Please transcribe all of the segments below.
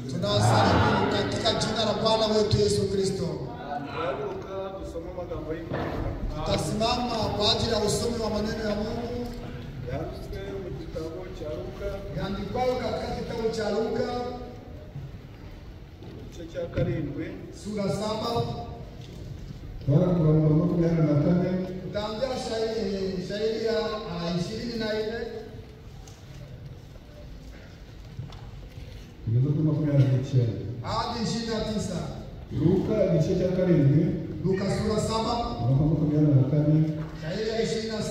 Tunawasalimu katika jina la Bwana wetu Yesu Kristo. Tutasimama kwa ajili ya usomi wa maneno ya Mungu yaandikwayo katika kitabu cha Luka sura 7 kuanzia shairi ya 24 hadi 29. Luka igice cya karindwi. Luka sura 7 shairi ya 27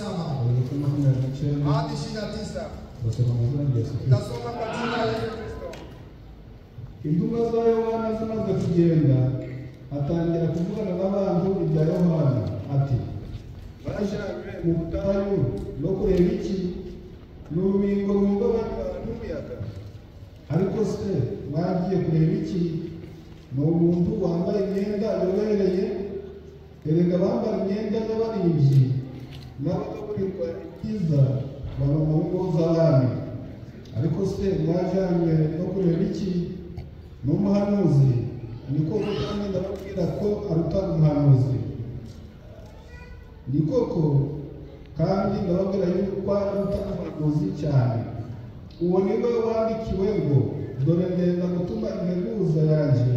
hadi 29. Tasoma kwa jina la Yesu Kristo. Intumwa za Yohana zimaze kugenda, atangira kuvugana n'abantu ibya Yohana ati, bashaka mu butayu no kureba iki n'urubingo n'umuyaga, ariko se mwagiye kureba iki? Ni umuntu wambaye imyenda yobereye, erega bambara imyenda y'abaririmbyi n'abagaburirwa ibyiza baba mu ngo z'abami. Ariko se mwajanywe no kureba iki? N'umuhanuzi, ni koko kandi ndababwira ko aruta umuhanuzi. Ni koko kandi ndababwira yuko aruta umuhanuzi cyane. Uwo ni we wandikiwe ngo, dore ndenda gutuma integuza yanjye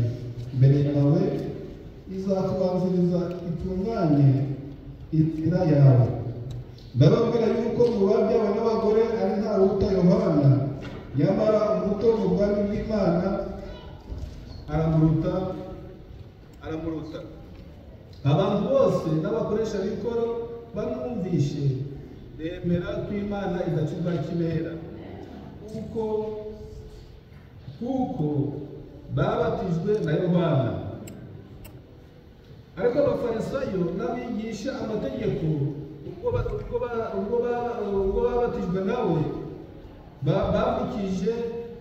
mbere yawe, izakubanziriza itunganye inzira yawe. Ndababwira yuko mu babyawe n'abagore ari nta wuta Yohana, nyamara umuto mu bwami bw'Imana aramuruta. Abantu bose n'abakoresha b'ikoro bamwumvishe bemera ko Imana idacurwa kibera, kuko babatijwe na Yohana. Ariko abafarisayo n'abigisha amategeko ubwo babatijwe nawe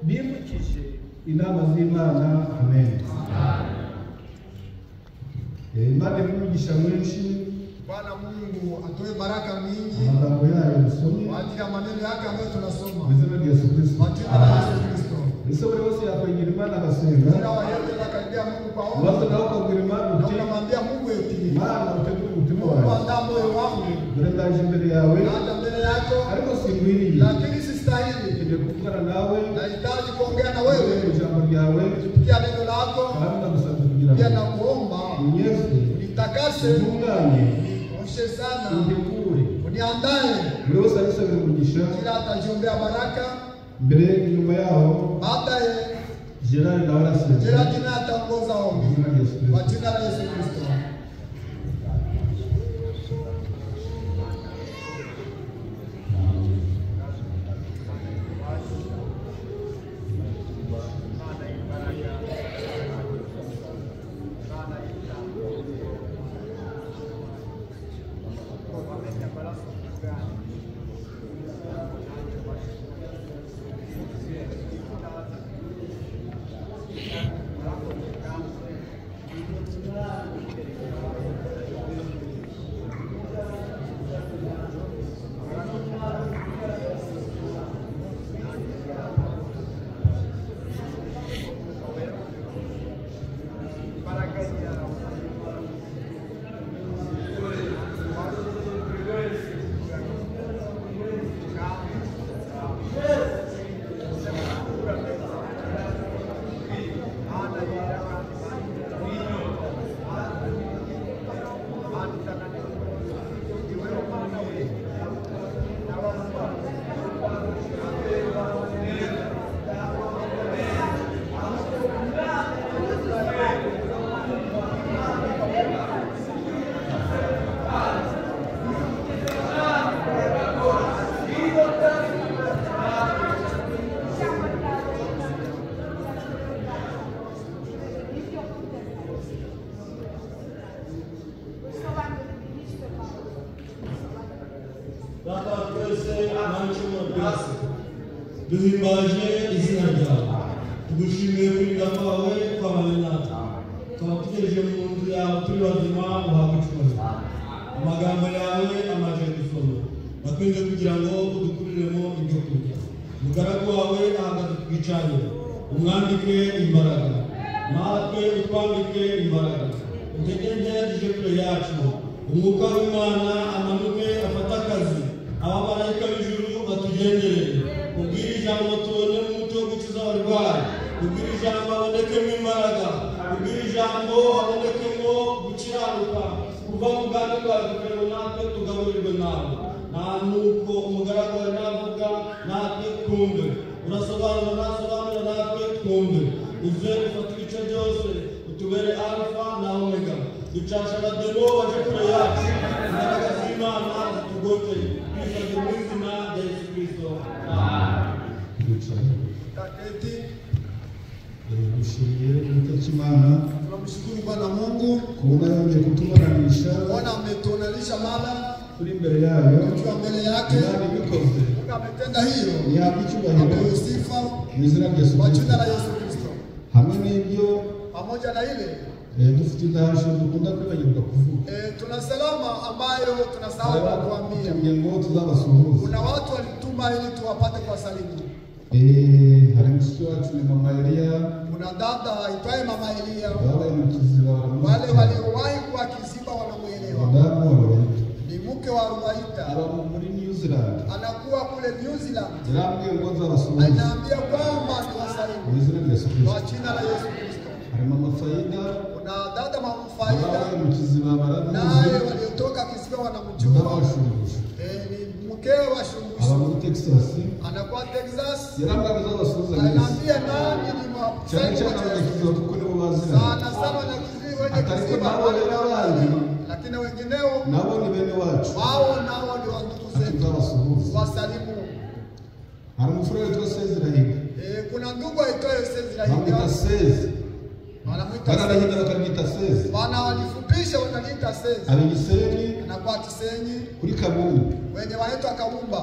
bimukije inama z'Imana. Amen. Imana imigisha mwinshi. Bwana Mungu atoe baraka mingi amagambo yayo dusomye kwa ajili ya maneno yake ambayo tunasoma mu izina rya Yesu Kristo. Kwa jina la Yesu Kristo. Ese buri wese yakwegera Imana agasenga, kila wayote akaribia Mungu kwa ombi, wazo nawe ukabwira Imana uti, unamwambia Mungu eti Imana utegure umutima wawe, andaa moyo wangu, dore ndaje imbere yawe, naja mbele yako, ariko singwiriye, lakini sistahili, ngiye kuvugana nawe, nahitaji kuongea na wewe ijambo ryawe, kupitia neno lako, kandi ndagusaba kugira pia nakuomba unyeze, unitakase, utunganye, unioshe sana, untegure, uniandae. buri wese arisabira umugisha, kila atajiombea baraka mbere nyuma yaho. Baadaye Gerard nawe arasenga, Gerard naye ataongoza ombi kwa jina la Yesu Kristo. byose n'abacumura byose duhimbaje izina ryawe tugushimiye kurinda kwawe kwabanye natwe tukaba tugejeje mu nzu yawe turi bazima uhabwe icyubahiro amagambo yawe amaje gusoma nakwinze kugira ngo udukuriremo ibyo kurya umugaragu wawe ahagaze twicarire umwambike imbaraga natwe utwambike imbaraga utegereze kure yacu umwuka w'Imana amanuke afata akazi abamarayika b'ijuru batugenderere ubwire ijambo tubone umuco wo gukiza abarwayi ubwire ijambo habonekemo imbaraga ubwire ijambo habonekemo gukiranuka kuva mu bwami bwawe kugira ngo natwe tugaburirwe nawe nta nuko umugaragu wawe navuga natwe twumve urasobanura nasobanura natwe twumve uze ufata ibice byose utubere alfa na omega ducasha abademo baje kure yacu imbaraga z'Imana zitugoteye twisabye mu izina rya Yesu Kristo Dushimiye Imana Tunamshukuru Bwana Mungu kuona yeye kutumanisha Bwana ametuonalisha mara turi imbere yayo tukiwa mbele yake Nani bikoze Mungu ametenda hiyo ni icyubahiro sifa mu izina rya Yesu kwa Kristo jina la Yesu Kristo hamwe n'ibyo pamoja na ile dufite indahiro dukunda kwibagirwa kuvuga tuna salama ambayo tunasahau kuambia ngo tuzabasuhuza kuna watu walituma ili tuwapate kwa salimu hari mushiki wacu ni mama Elia kuna dada aitwaye mama Elia babaye mu kiziba wale waliowahi kuwa kiziba wanamuelewa ni mke wa Ruwaita aba muri New Zealand anakuwa kule New Zealand yarambwiye ngo nzabasuhuza anaambia kwamba ni wasalimu mu izina rya Yesu Kristo kwa jina la Yesu Kristo hari mama Faida kuna dada mama Faida babaye mu kiziba naye waliotoka kiziba wanamjua ni mkeo wa Shumbushi aba muri Texas anakuwa Texas yarambwiye ngo nzabasuhuza anaambia nani ni cyane cyane abakiziba kuko nibo bazira sana sana na kiziba wenye kiziba lakini wengineo nabo ni bene wacu wao nao ni wandugu zetu wasalimu hari umufurere witwa Sezirahiga kuna ndugu aitwaye Sezirahiga bamwita Sezi wanamuita Sezi bakamwita Sezi bana walifupisha wanaliita Sezi ari Gisenyi anakuwa Kisenyi kuri Kabumbu wenye wanaitwa Kabumba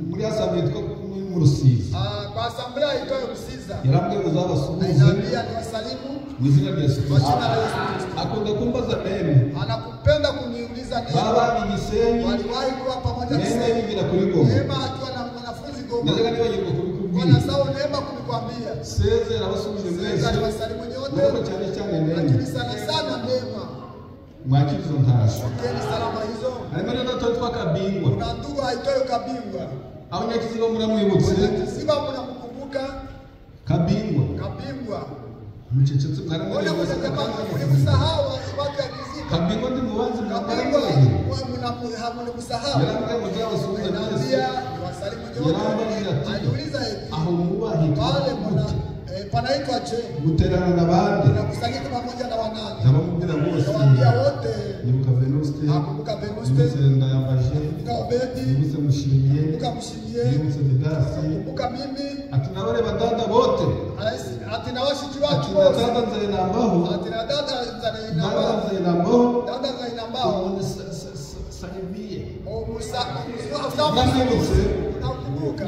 muri asambwe yitwa mu Rusizi kwa asamblea aitwaye Rusiza yarambwiye ngo uzabasuhuze anaambia ni wasalimu mu izina rya Yesu kwa jina la Yesu Kristo akunda kumbaza nene anakupenda kuniuliza nini baba ni Gisenyi waliwahi kuwa pamoja nene bigira kuri Goma Neema akiwa na mwanafunzi Goma nataka nibagirwa kubikubwira wanasahau Neema kulikwambia Seze arabasuhuje mwese Seze wasalimu nyote nuko cyane cyane nene lakini sana sana Neema mwakirizo ntasho keni salama hizo harimo n'ato twa Kabingwa kuna ndugu aitwaye Kabingwa aho nyakiziba muramwibutse Kiziba mnamkumbuka Kabingwa mucecetse mwana wale msahau watu ya Kiziba Kabingwa ndi mubanzi Kabingwa mnamsahau yarambwiye ngo nzabasuhuze mwese wasalimu nyote aliuliza aho mubahi pale mna panaitwa je guterana n'abandi nakusanyika pamoja na wanani nabamubwira bose nawaambia wote nibuka Venuste akumbuka Venuste nibutse Ndayambaje akumbuka Obedi nibutse Mushimiye Mushimiye nibutse Didasi akumbuka mimi ati nabare badada bote ati na washiki ati watu na wote dada nzari nambaho ati na dada nzari nambaho dada nzari nambaho salimie namwibutse nakumbuka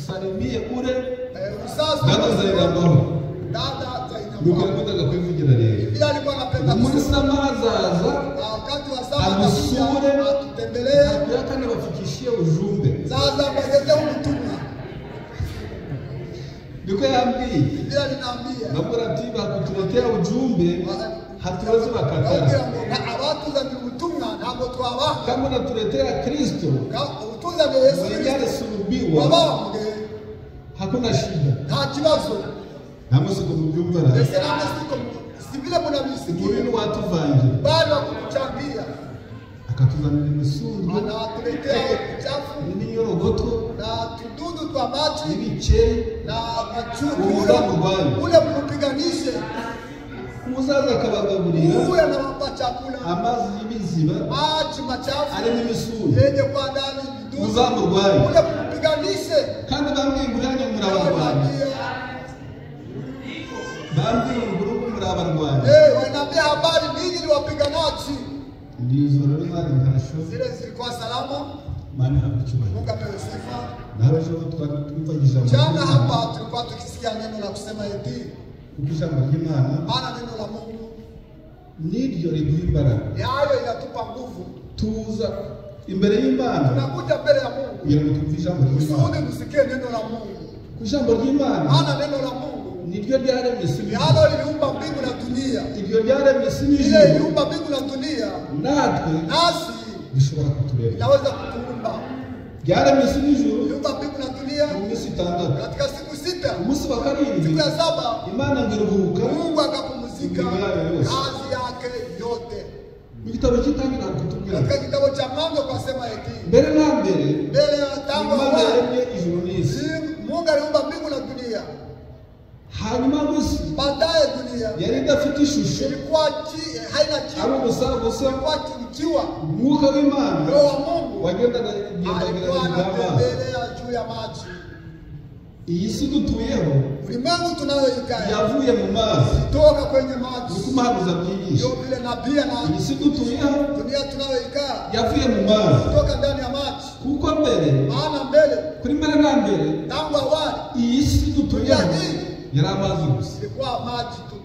salimie ure usasa dada nzari nambaho dada nzari nuko nambaho yakundaga kwivugira rero bila alikuwa anapenda muri samazaza wakati wa saba amusure atutembelee yakane bafikishie ujumbe sasa bageze ubutumwa niko yambwiye bila linaambia nabura ati bakutuletea ujumbe hatuwezi bakatara abatuza ni ubutumwa ntabwo twabaha kama unatuletea Kristo utuza ni Yesu mwenye alisulubiwa wabambwe hakuna shida nta kibazo namwe siko mubyumva na ese namwe siko sibile munabisikia muri watuvanje bali wakutuchambia akatuzanira imisunzu anawatuletea uchafu n'inyorogoto na tududu twa machi n'ibiceri na machuki ule mpiganishe umuzaza akabagaburira uwe anawapa chakula amazi y'ibiziba maji machafu arimo imisunzu yenye kwa ndani vidudu muzamurwaye ule mpiganishe kandi bamwinguranye murabarwanya bambwiye ngurubu murabarwanya wanaambia habari ninyi ni wapiganaji ndizo rero zari ntasho zile zilikuwa salama Maana hakuchukua. Mungu apewe sifa. Na wewe tulipojiza. Jana hapa tulikuwa tukisikia neno la kusema eti ukisha Imana. Maana neno la Mungu niryo riguhimbara. Yayo inatupa nguvu. Tuza imbere y'Imana. Tunakuja mbele ya Mungu. Kugira ngo tumvisha Imana. Usudi tusikie neno la Mungu. Kujambo ry'Imana. Maana neno la Mungu niryo ryaremye isi. Yalo liliumba mbingu na dunia. Iryo ryaremye isi n'ijuru. Ile iliumba mbingu na dunia. Natwe nasi bishobora kutureba. Inaweza kutuumba. Ryaremye isi n'ijuru. Iliumba mbingu na dunia. Mu minsi 6. Katika siku 6. Umunsi wa karindwi. Siku ya 7. Imana ngiruhuka. Mungu akapumzika kazi yake yote. Mu gitabo cy'Itangira kutubwira. Katika kitabu cha Mwanzo kwa sema eti. Mbere na mbere. Mbele ya tangu Imana yaremye ijuru n'isi. Mungu aliumba mbingu na dunia. Hanyuma gusa baadaye dunia yari idafite ishusho. Ilikuwa haina kitu. Ari gusa ilikuwa kikiwa. Mwuka w'Imana. Roho wa Mungu. Wagendaga anatembelea juu ya maji. Iyi si dutuyeho. Ulimwengu tunayoikaa yavuye mu mazi. Toka kwenye maji. Nikumahaguza byigisha. Ndio vile nabii na iyi si dutuyeho. Dunia tunayoikaa yavuye mu mazi. Toka ndani ya maji. Kuko mbere. Maana mbele. Kuri mbere na mbere. Tangu awali. Iyi si dutuyeho. Yari amazi gusa. Ilikuwa maji tu.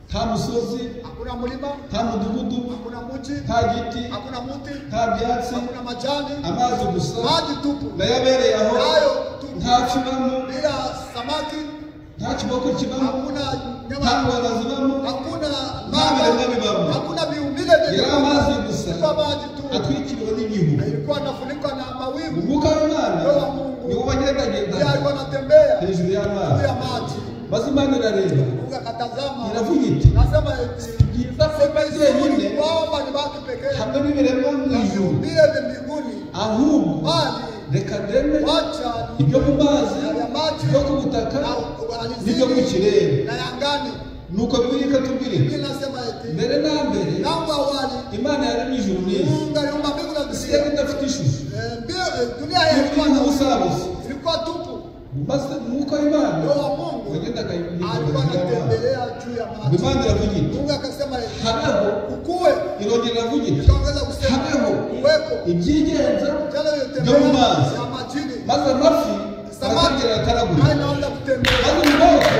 Nta musozi. Hakuna mlima. Nta mudugudu. Hakuna mti. Nta giti. Hakuna mti. Nta byatsi. Hakuna majani. Amazi gusa. Maji tupu. Nayabereye aho. Nayo tupu. Nta kibamo. Bila samaki. Nta kiboko kibamo. Hakuna nyama. Nta ngona zibamo. Hakuna mama. Hakuna viumbile vile. Yari amazi gusa. Ilikuwa maji tu. Atwikiriwe n'ibihu. Ilikuwa inafunikwa na mawingu. Umwuka w'Imana. Roho wa Mungu. Niwo wagendagenda. Yeye alikuwa anatembea. Hejuru y'amazi. Juu ya maji. Basi Imana irareba. Mungu akatazama. Iravuga iti. Nasema eti. Idafite jyenyine. Kwamba ni baki pekee. Hamwe n'ibiremwa mu ijuru. Vile mbinguni. Ahubwo. Bali. Reka ndeme. Wacha. Ibyo mu mazi. Ibyo ku butaka. N'ibyo mu kirere. Na yangani. Nuko Bibiliya ikatubwira. Biblia inasema eti. Mbere na mbere. Tangu awali. Imana yaremye ijuru n'isi. Mungu aliumba mbingu na dunia. Yari idafite ishusho. Dunia ilikuwa na ubusabusa. Ilikuwa tupu. Basi umwuka w'Imana. Roho wa Mungu. Wagendaga alikuwa anatembelea juu ya maji. Imana iravuga iti. Mungu akasema eti. Habeho. Ukue. Irongera iravuga iti. Ikaongeza kusema. Habeho. Uweko. Ibyigenza. Byo mu mazi. Ya majini. Maze amafi. Samaki. Ataragura. Anaanza kutembea. Maze ubwoko.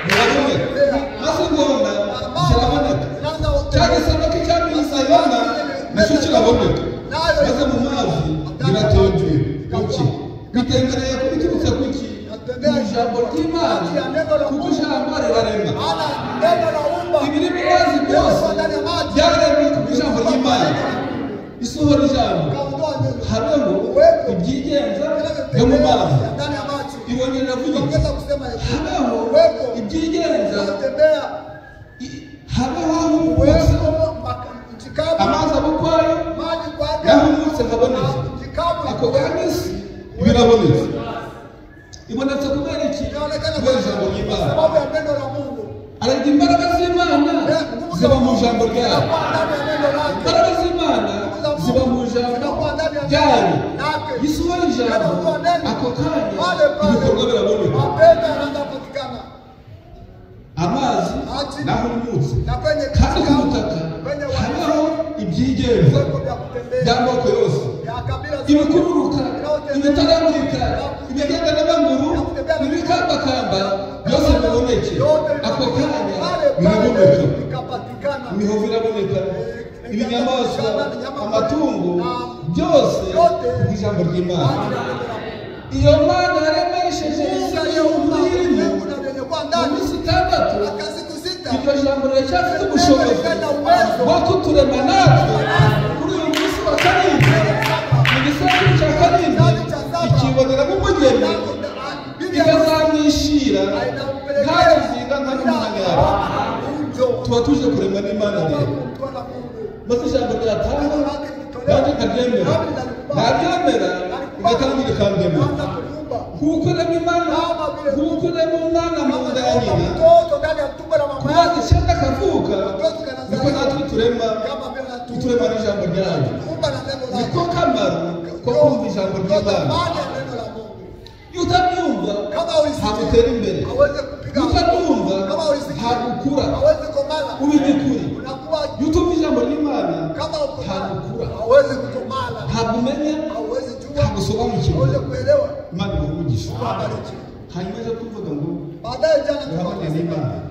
Buraboneka. Maze ingona. Ziraboneka. Cyangwa se no kicyabisa Yona. Nicyo kiraboneka. Maze mu mazi. Biratembera. Kuki? Bitengereye kubiturutse kuki? Ijambo ry'Imana. Kuko ijambo rirarema. Ibiri mu mazi byose. Byaremwe ku ijambo ry'Imana. Isohora ijambo. Habeho ibyigenza byo mu mazi. Irongera iravuga iti. Habeho ibyigenza. Habeho ahumutse. Amazi aba ukwayo. Yahumutse nkabonetse. Ako kanya isi birabonetse. Ibonetse kubera iki? Kubera ijambo ry'Imana. Ariko imbaraga z'Imana ziba mu ijambo ryayo. Imbaraga z'Imana ziba mu ijambo ryayo. Isohora ijambo ako kanya ibikorwa biraboneka. Amazi nahumutse. Kandi ku butaka habaho ibyigenza by'amoko yose. Ibikururuka, ibitagambika, ibigenda n'amaguru, ibikambakamba byose biboneke. Ako kanya biraboneka. Imihovu iraboneka, ibinyamaswa, amatungo byose ku ijambo ry'Imana. Iyo Mana yaremesheje isi y'ijuru n'irimo mu minsi 6. Iryo jambo riracyafite ubushobozi bwo kuturema natwe kuri uyu munsi wa karindwi. Mu gisaku cya karindwi ikiboneramo umugeni ikazamwishira nta kizinga nta n'umuhangara. Tuba tuje kuremwa n'Imana rero. Maze ijambo ryatanga nanjye nkaryemera. Naryemera rigatangira ikandemera. Kuko urema Imana, kuko urema umwana mu nda ya nyina, kubaza icyenda akavuka, niko natwe turema n'ijambo ryayo. Niko kamaro ko kumva ijambo ry'Imana. Iyo utabyumva ntabwo utera imbere. Iyo utabyumva ntabwo ukura. Uba igikuri. Iyo utumva ijambo ry'Imana ntabwo ukura. Ntabwo umenya, ntabwo usobanukirwe uje kuelewa. Imana imugisha Kubariki. hanyuma zo kuvuga ngo Baadaye jana uhamanya n'Imana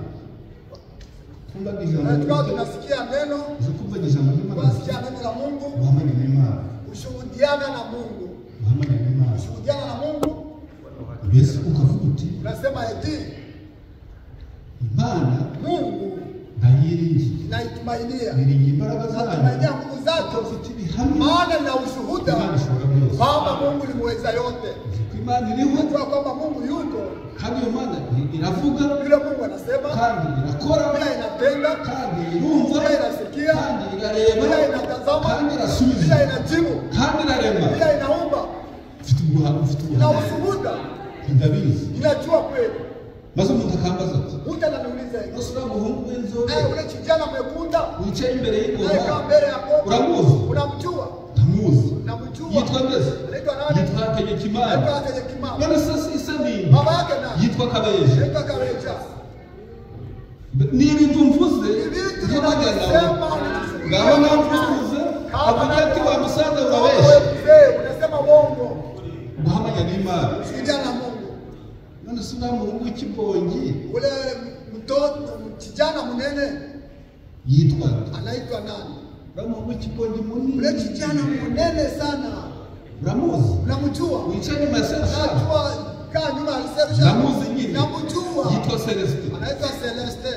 kumva tukao ijambo tunasikia neno, uzi kumva ijambo ry'Imana tunasikia neno la Mungu, uhamanya n'Imana ushuhudiana na Mungu. uhamanya n'Imana Ushuhudiana na Mungu, mbese ukavuga uti unasema eti Imana Mungu ndayiringiye naitumainia. niringiye imbaraga Natumainia zayo nguvu zake, ufite ibihamya maana na ushuhuda Imana ishobora byose kwamba Mungu ni muweza yote. ko Imana iriho Unajua kwamba Mungu yuko, kandi iyo Mana iravuga vile Mungu anasema, kandi irakora pia inatenda, kandi irumva pia inasikia, kandi irareba pia inatazama, kandi irasubiza pia inajibu, kandi irarema pia inaumba ufite ubuhamya na ushuhuda ndabizi inajua kweli. maze umuntu akambaza ati Mtu ananiuliza hivi, ese uriya muhungu w'inzobe ule kijana mwekunda wicaye imbere anayekaa y'ingoma mbele yako, uramuzi unamjua? ntamuzi Unamjua? yitwa ndetse Anaitwa nani? yitwa Hategekimana Anaitwa Hategekimana. none se isa nini Baba yake nani? yitwa Kabeja Anaitwa Kabeja. ni ibintu mvuze Vitu nk'abajya nawe vinasema ngaho namvuze avuga ati wa musaza urabeshya wewe unasema uongo. guhamanya n'Imana Shuhudia na Mungu. none se uriya muhungu w'ikibongi Ule mtoto kijana mnene yitwa anaitwa nani? uriya muhungu w'ikibongi Ule munini kijana mnene sana. uramuzi Unamjua? wicaye nyuma ya serishari Anajua kaa nyuma ya reception. Namuzi nyine. Namjua. yitwa Celestin Anaitwa Celeste.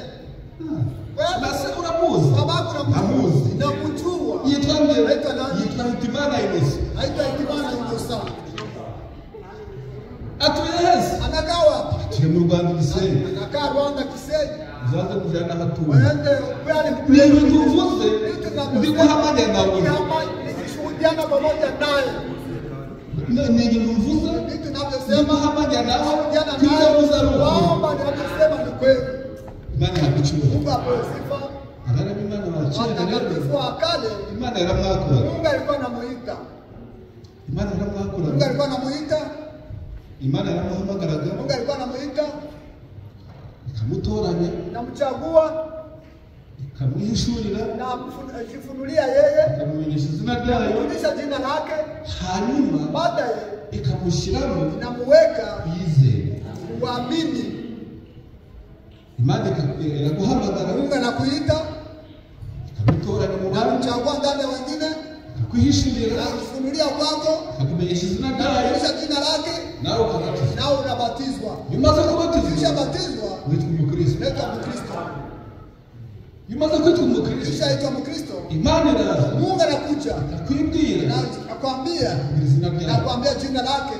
nase uramuzi Babako namuzi namjua. yitwa nde Anaitwa nani? yitwa Hitimana Inosi Anaitwa Ikimana Inosa. atuye heza Anakaa wapi? atuye mu Rwanda Gisenyi Anakaa Rwanda Kisenyi. uzaze kujyana aho atuye Waende kwani ni ibintu mvuze ndi guhamanya nawe nikishuhudiana pamoja naye. ni ibintu mvuze Vitu ndi ninavyosema guhamanya nawe kuhudiana kibyo mvuze ari naye. ukuri Kwamba ninavyosema ni kweli. Imana yagucyura Mungu apewe sifa. ararema Imana wakira Watakatifu rero wa kale Imana yaramwakura Mungu alikuwa anamuita. Imana yaramwakura Mungu alikuwa anamuita. Imana yaramuhamagaraga Mungu alikuwa anamuita, ikamutoranya namchagua ikamwihishurira na kujifunulia yeye, ikamumenyesha izina ryayo kufundisha jina lake, hanyuma baadaye ikamushyiramo inamuweka yizeye uamini. Imana iraguhamagara Mungu anakuita, ikamutoranya mu bantu namchagua ndani ya wengine, ikakwihishurira na kujifunulia kwako, ikakumenyesha izina ryayo kufundisha jina lake, nawe ukabatizwa nao unabatizwa. iyo umaze kubatizwa Ukishabatizwa witwa umukristo unaitwa Mkristo. iyo umaze kwitwa umukristo Ukishaitwa Mkristo, Imana iraza Mungu anakuja ikakwibwira nakwambia, izina ryayo nakwambia jina lake,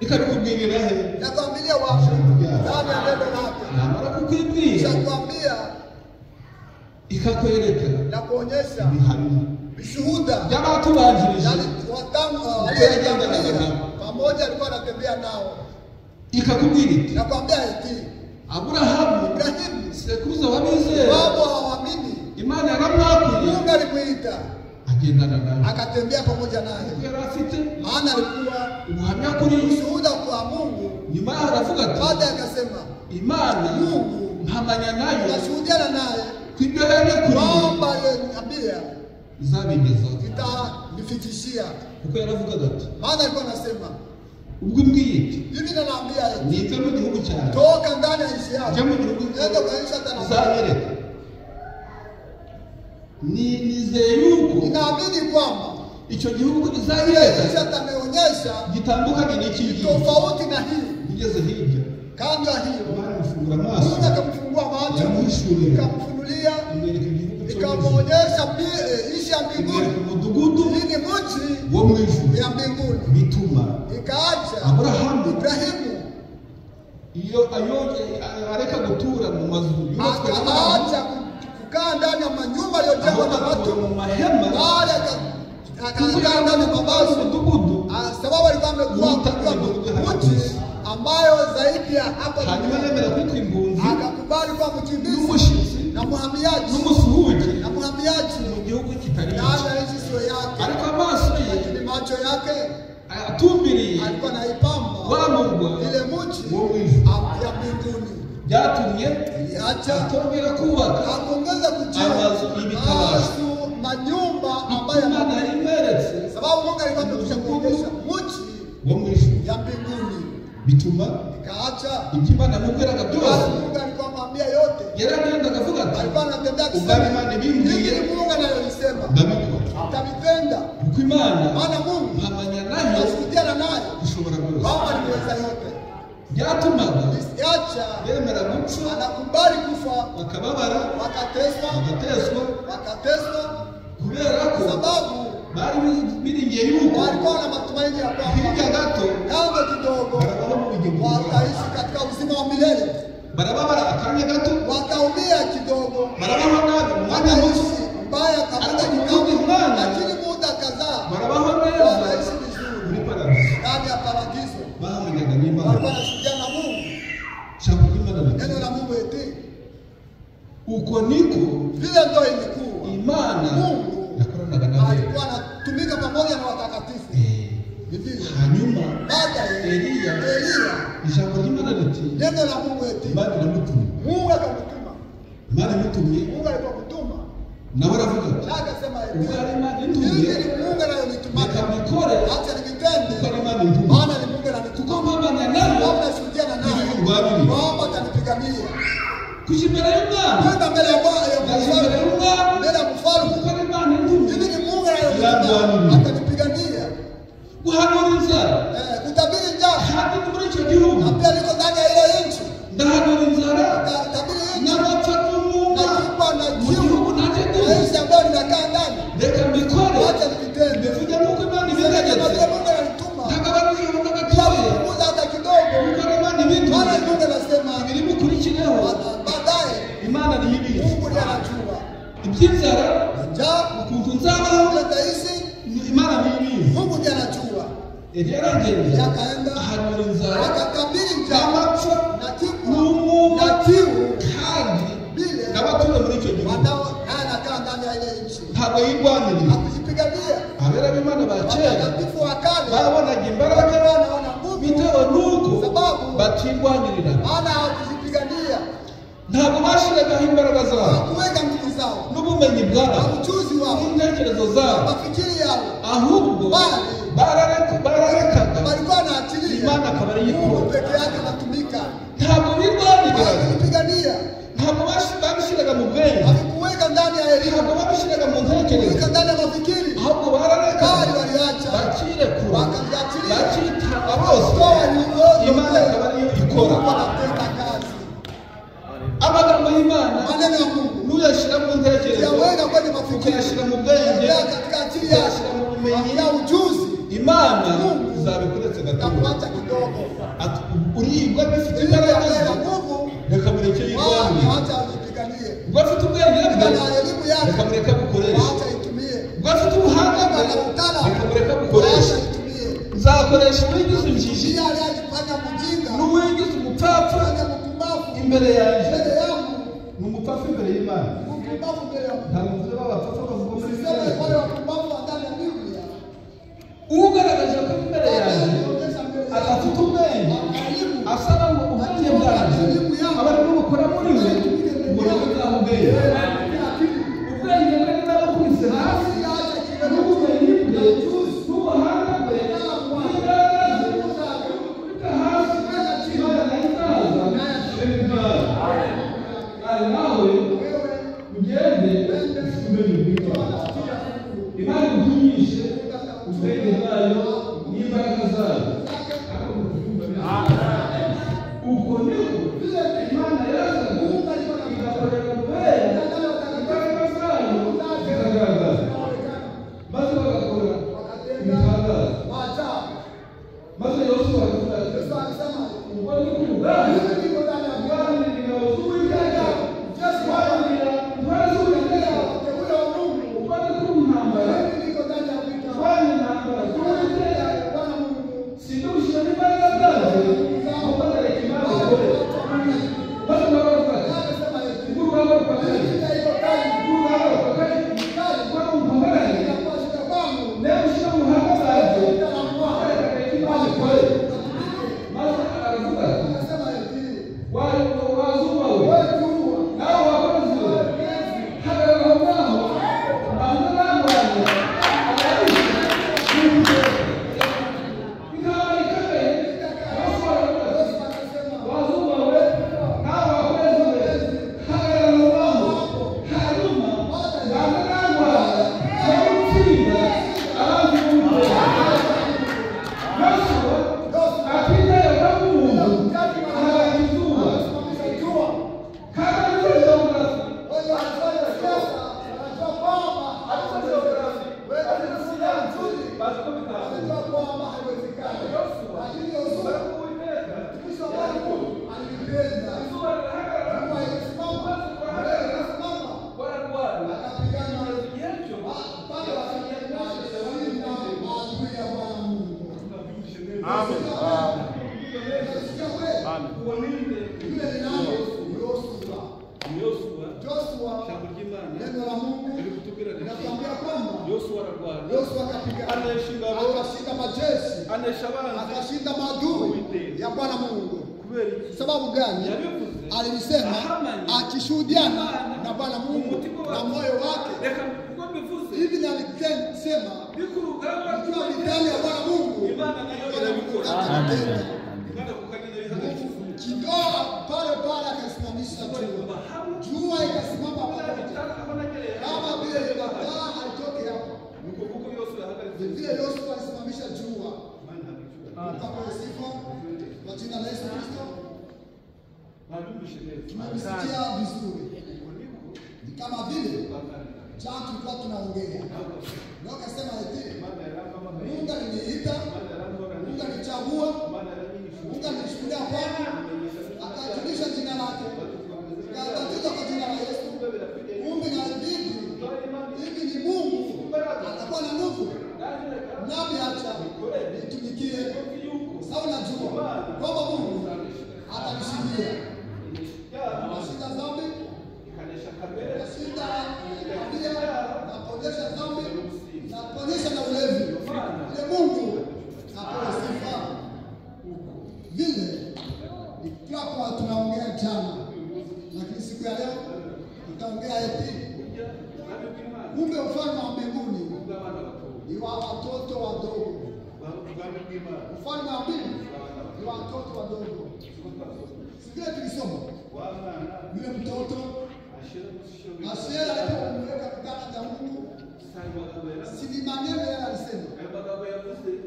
ikabikubwirira he nakwambia wapi, ndani ya neno lake, namara kukwibwira nakwambia ikakwereka na kuonyesha ibihamya vishuhuda by'abatubanjirije aliyetangulia pamoja, alikuwa anatembea nao, ikakubwira iti nakwambia eti Aburahamu Ibrahimu sekuruza w'abizera baba hawaamini, Imana yaramwakuye Mungu alimuita agendana nawe akatembea pamoja naye, yari afite maana alikuwa ubuhamya kuri ushuhuda kwa Mungu. nyuma yaho aravuga ati Baada akasema Imana Mungu mpamanya nayo nashuhudiana naye ko ibyo yanyakuriye kwamba aliniambia izabigezaho itanifikishia, kuko yaravugaga ati maana alikuwa anasema ubwo imbwiye iti hivi, nanaambia nite mu gihugu cyawe toka ndani ya nchi yako, jya mu gihugu nenda ukaisha tena. uzanyereka nizeye yuko Ninaamini kwamba icyo gihugu uzanyereka kisha atameonyesha gitandukanye n'iki gihugu tofauti na hii. ngeze hirya Kando ya hiyo Imana imufungura amaso Mungu akamfungua macho, yamuhishurira akamfunulia, imwereka igihugu cyo mu ijuru ikamwonyesha nchi ya mbinguni. imwereka umudugudu Hii ni mji wo mu ijuru ya mbinguni. bituma Ikaacha Aburahamu Ibrahimu iyo areka gutura mu mazu yubatswe n'abantu akaacha kukaa ndani ya manyumba yaliyojengwa na watu, mu mahema bali akakaa ndani ya mabasi, umudugudu sababu alikuwa amekuwa mji ambayo zaidi ya hapo, hanyuma yemera kwitwa impunzi akakubali kuwa mkimbizi n'umushyitsi na mhamiaji n'umusuhuke na mhamiaji mu gihugu kitari ndani icye ya nchi sio yake, ariko amaso ye lakini macho yake atumbiriye alikuwa anaipamba wa murwa ile mji wo mu ijuru ya mbinguni. byatumye Iliacha atongera kubaka akaongeza kujenga amazu y'ibitabashi manyumba ambayo Imana imweretse sababu Mungu alikuwa amekwisha kuonyesha mji wo mu ijuru ya mbinguni bituma ikaacha Imana amubwiraga byose. Mungu alikuwa amwambia yote. Yaragenda akavuga ati Alikuwa anatembea ubwami Imana ibimbwiye hiki Mungu anayoisema ndabikora. Utabitenda. Kuko Imana Maana Mungu amanya nayo anashirikiana nayo ushobora byose. Baba aliweza yote. Byatumaga Isiacha yemera gupfa anakubali kufa bakababara wakateswa kubera ko sababu bari biringiye yuko walikuwa na matumaini ya kwamba hirya gato kando kidogo wataishi katika uzima wa milele. Barababara akanya gato wataumia kidogo, barabaho nabi umwanya muto mbaya kabla kidogo, lakini muda kadhaa barabaho neza wataishi vizuri muri paradiso ndani ya paradiso. bahamenyaga n'Imana walikuwa wanashuhudia na Mungu. Jambo l'Imana Neno la Mungu eti uko niko vile ndio ilikuwa Imana Mungu yakoranaga na alikuwa anatumika pamoja na watakatifu. Hanyuma baada ya Eliya ijambo l'Imana liti neno la Mungu eti Imana iramutuma. Mungu akamtuma. Imana imutumye Mungu alipomtuma nawe aravuga ati akasema ubwo ari Imana eti intumye Mungu anayonituma nikabikore acha nikitende kuko ari Imana intumye maana ni Mungu ananituma. kuko mpamanya nayo Baba nashuhudiana naye Baba atanipigania kuja imbere y'Umwami kwenda mbele ya Bwana imbere y'Umwami mbele ya mfalme kuko ari Imana intumye hivi ni Mungu anayonituma atanipigania guhanuriza kutabiri njaa hadi muri icyo gihugu na pia niko ndani ya ile nchi ndahanura inzara tabiri n'amapfa n'umwuma na mu gihugu nanjye ndi nchi ambayo ninakaa ndani reka mbikore acha nikitende bivuga nuko Imana ibitegetse Mungu ananituma ntagabanije ubona gatoya kupunguza hata kidogo kuko ari Imana ibintu maana Mungu anasema biri bukurikireho baadaye Imana niyo ibizi Mungu ndiye anajua iby'inzara njaa ukuntu nzabaho utaishi Imana niyo ibizi Mungu ndiye anajua. yaragenda Yakaenda ahanura inzara akatabiri njaa n'amapfa na kiu n'umwuma na kiu kandi bile n'abatuye muri icyo gihugu wanao naye anakaa ndani ya ile nchi ntabwo yirwaniriye akujipigania. abera b'Imana ba kera Watakatifu wa kale babonaga imbaraga wanaona nguvu bitewe n'uko sababu batirwanirira maana hawakujipigania ntabwo bashiragaho imbaraga zabo kuweka nguvu zao n'ubumenyi na bwabo ujuzi wao n'intekerezo zabo mafikiri yao ahubwo bararekaga walikuwa wanaachilia Imana akaba ari Mungu yikora peke yake anatumika. ntabwo birwaniriraga Hawakujipigania ntabwo babishyiraga mu bwenge havikuweka ndani ya elimu ntabwo babishyiraga mu ntekerezo kuweka ndani ya mafikiri ahubwo bararekaga bali waliacha bakirekura wakajiachilia bakitanga bose toa uongozi Imana akaba ariyo ikora wanatenda kazi. amagambo y'Imana Maneno ya Mungu nuyashyira mu ntekerezo yaweka kwenye mafikiri ukayashyira mu bwenge ya katika akili yako ukayashyira mu bumenyi ya ujuzi Imana izabikuretse na gatoya kuacha kidogo uribwa bifite ili imbaraga ya nguvu reka mureke yirwanire waacha ajipiganie. ubwo afite ubwenge bwe Na elimu yake reka mureke abukoreshe waacha itumie. ubwo afite ubuhanga bwe reka mureke abukoreshe Waacha itumie. nzakoresha uwigize injiji Yeye aliyefanya mjinga n'uwigize umupfapfa fanya mpumbavu imbere yanjye mbele yangu ni umupfapfa imbere y'Imana mpumbavu mbele yangu. ntabwo mvuze b'abapfapfa bavuga muri Sema Bibiliya wale wapumbavu wa ndani ya Biblia ugaragaje ko imbere yanjye adafite ubwenge asaba ngo ubwenge bwanjye aba ari bukora muri we ngo nawe bwaho ubwenge ubwenge bwe niba bukubise hasi n'ubumenyi bwe n'ubuhanga bwe n'imbaraga ze bukubita hasi Imana nayo itaza ibimara kandi nawe ugende ufite ubumenyi bw'Imana Imana igutumishe ubwenge bwayo n'imbaraga zayo uko niko Imana yazaga igakorera mu bwenge imbaraga zayo zikagaragara maze bagakora ibitangaza maze Yosuwa aravuga ati ubwo ni ku rugamba rwanira ingabo z'Uwiteka rwanira intwari z'Uwiteka ubwo ni ku ntambara rwanira intambara z'Uwiteka sindushyira n'imbaraga zayo ahubwo ndareka Imana ikore maze baravuga ati ubwo urugamba rupakaye ubwo mumpagarare nawe ushyira mu buhanga bwawe reka Imana ikore maze aravuga ati Amen. Joshua, neno la Mungu linatuambia kwamba Joshua akashinda majeshi, akashinda maadui ya Bwana Mungu. Sababu gani? Alisema akishuhudiana na Bwana Mungu na moyo wake. Hivi na alisema ikiwa vitani ya Bwana Mungu atatenda. Kidoa pale pale akasimamisha jua. Jua ikasimama pale. Kama vile ikataa haitoke hapo. Vile Yoshua alisimamisha jua. Kwa sifa kwa jina la Yesu Kristo. Tumesikia vizuri. Ni kama vile jana tulikuwa tunaongea. Ndio akasema eti Mungu aliniita, Mungu alichagua, Mungu alichukulia Bwana, akajulisha jina lake. Akabatiza kwa jina la Yesu. Kumbe na hivi ni Mungu atakuwa na nguvu. Nami acha nitumikie. Sawa na jua kwamba Mungu atanishindia. Nashinda dhambi, nashinda tabia, naponyesha dhambi, naponyesha na ulevi. Ile Mungu apewe sifa. Vile ikiwa tunaongea jana, lakini siku ya leo tutaongea eti kumbe ufalme wa mbinguni ni wa watoto wadogo. Ufalme wa mbinguni ni wa watoto wadogo. Sikile tulisoma yule mtoto Ashera alipomweka kitanda cha Mungu, si maneno yale alisema.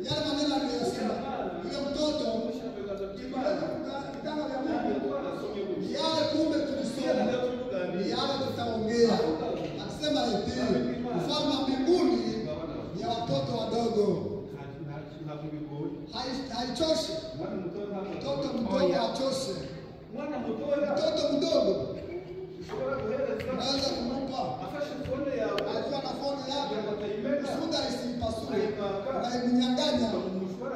Yale maneno aliyosema yule mtoto kitanda cha Mungu, yale kumbe tulisoma, yale tutaongea. Akisema eti ufalme wa mbinguni ni ya watoto wadogo. Haichoshi. Mtoto mdogo hachoshe. Mtoto mdogo unaweza kumpa. Alikuwa na fone yake. Suda isimpasue. Na imnyanganya.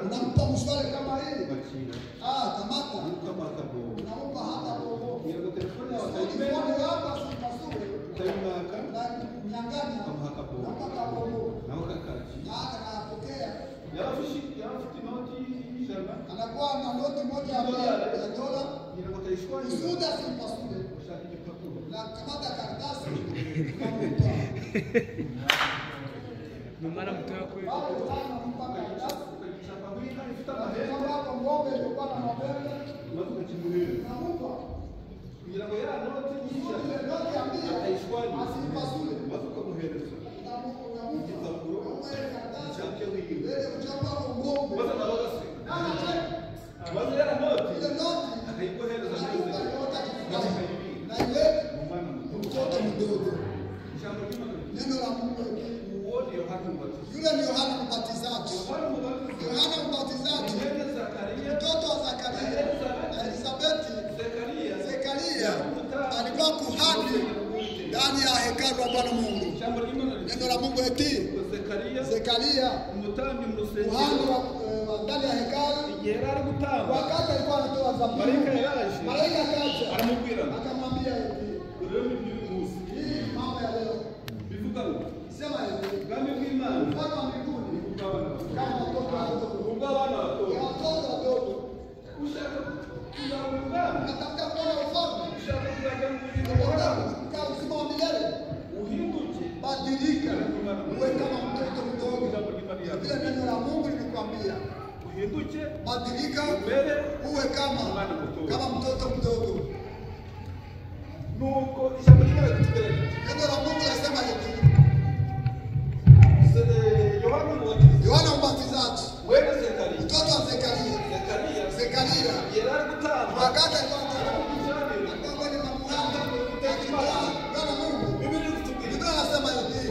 Unampa mshwari kama hili. Kamata. Unampa hata bobo. Fone yako isimpasue. Na imnyanganya. Unampa bobo. Na akapokea. Anakuwa na noti moja ya dola. Suda simpasule. Na kamata karatasi. Mwana mtoa kweli. Unampa karatasi. Kama hapo ngombe ilikuwa na mabele. Unampa. Ile noti ya mbia. Asimpasule. Neno la Mungu yule ni Yohana Mbatizaji. Yohana Mbatizaji mtoto wa Zakaria na Elizabeti. Zekaria alikuwa kuhani ndani ya hekalu la Bwana Mungu. Neno la Mungu eti Zekaria kuhani wa ndani ya hekalu, wakati alikuwa anatoa dhabihu, malaika akaja akamwambia eti hii mambo ya leo sema hivi ufalme wa mbinguni kama watoto wadogo. Nataka kuona ufalme kama uzima wa milele. Badilika uwe kama mtoto mdogo. Vile neno la Mungu linikwambia badilika uwe kama mtoto mdogo. Neno la Mungu linasema hivi. Yohana Mbatizaji mtoto wa Zekaria wakati alikuwa Biblia inasema hivi.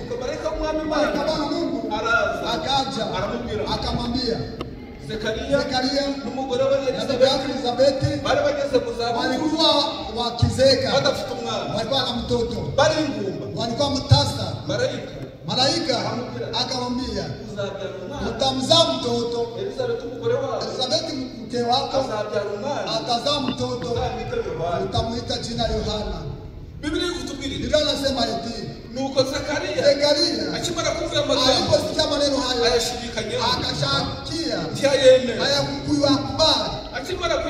Bwana Mungu akaja akamwambia Zekaria n'umugore we Elizabeti walikuwa wakizeka, walikuwa na mtoto, walikuwa mtasa. Malaika akamwambia utamzaa mtoto. Elizabeth mke wako atazaa mtoto, utamuita jina Yohana. Biblia inasema eti nuko Zakaria akimara kumva amagambo aliposikia maneno hayo ayashidikanyaho akashakia ntiyayemera hayakuyakubali. akimara